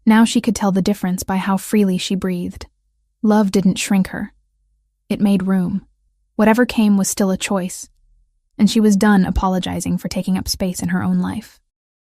Now she could tell the difference by how freely she breathed. Love didn't shrink her. It made room. Whatever came was still a choice, and she was done apologizing for taking up space in her own life.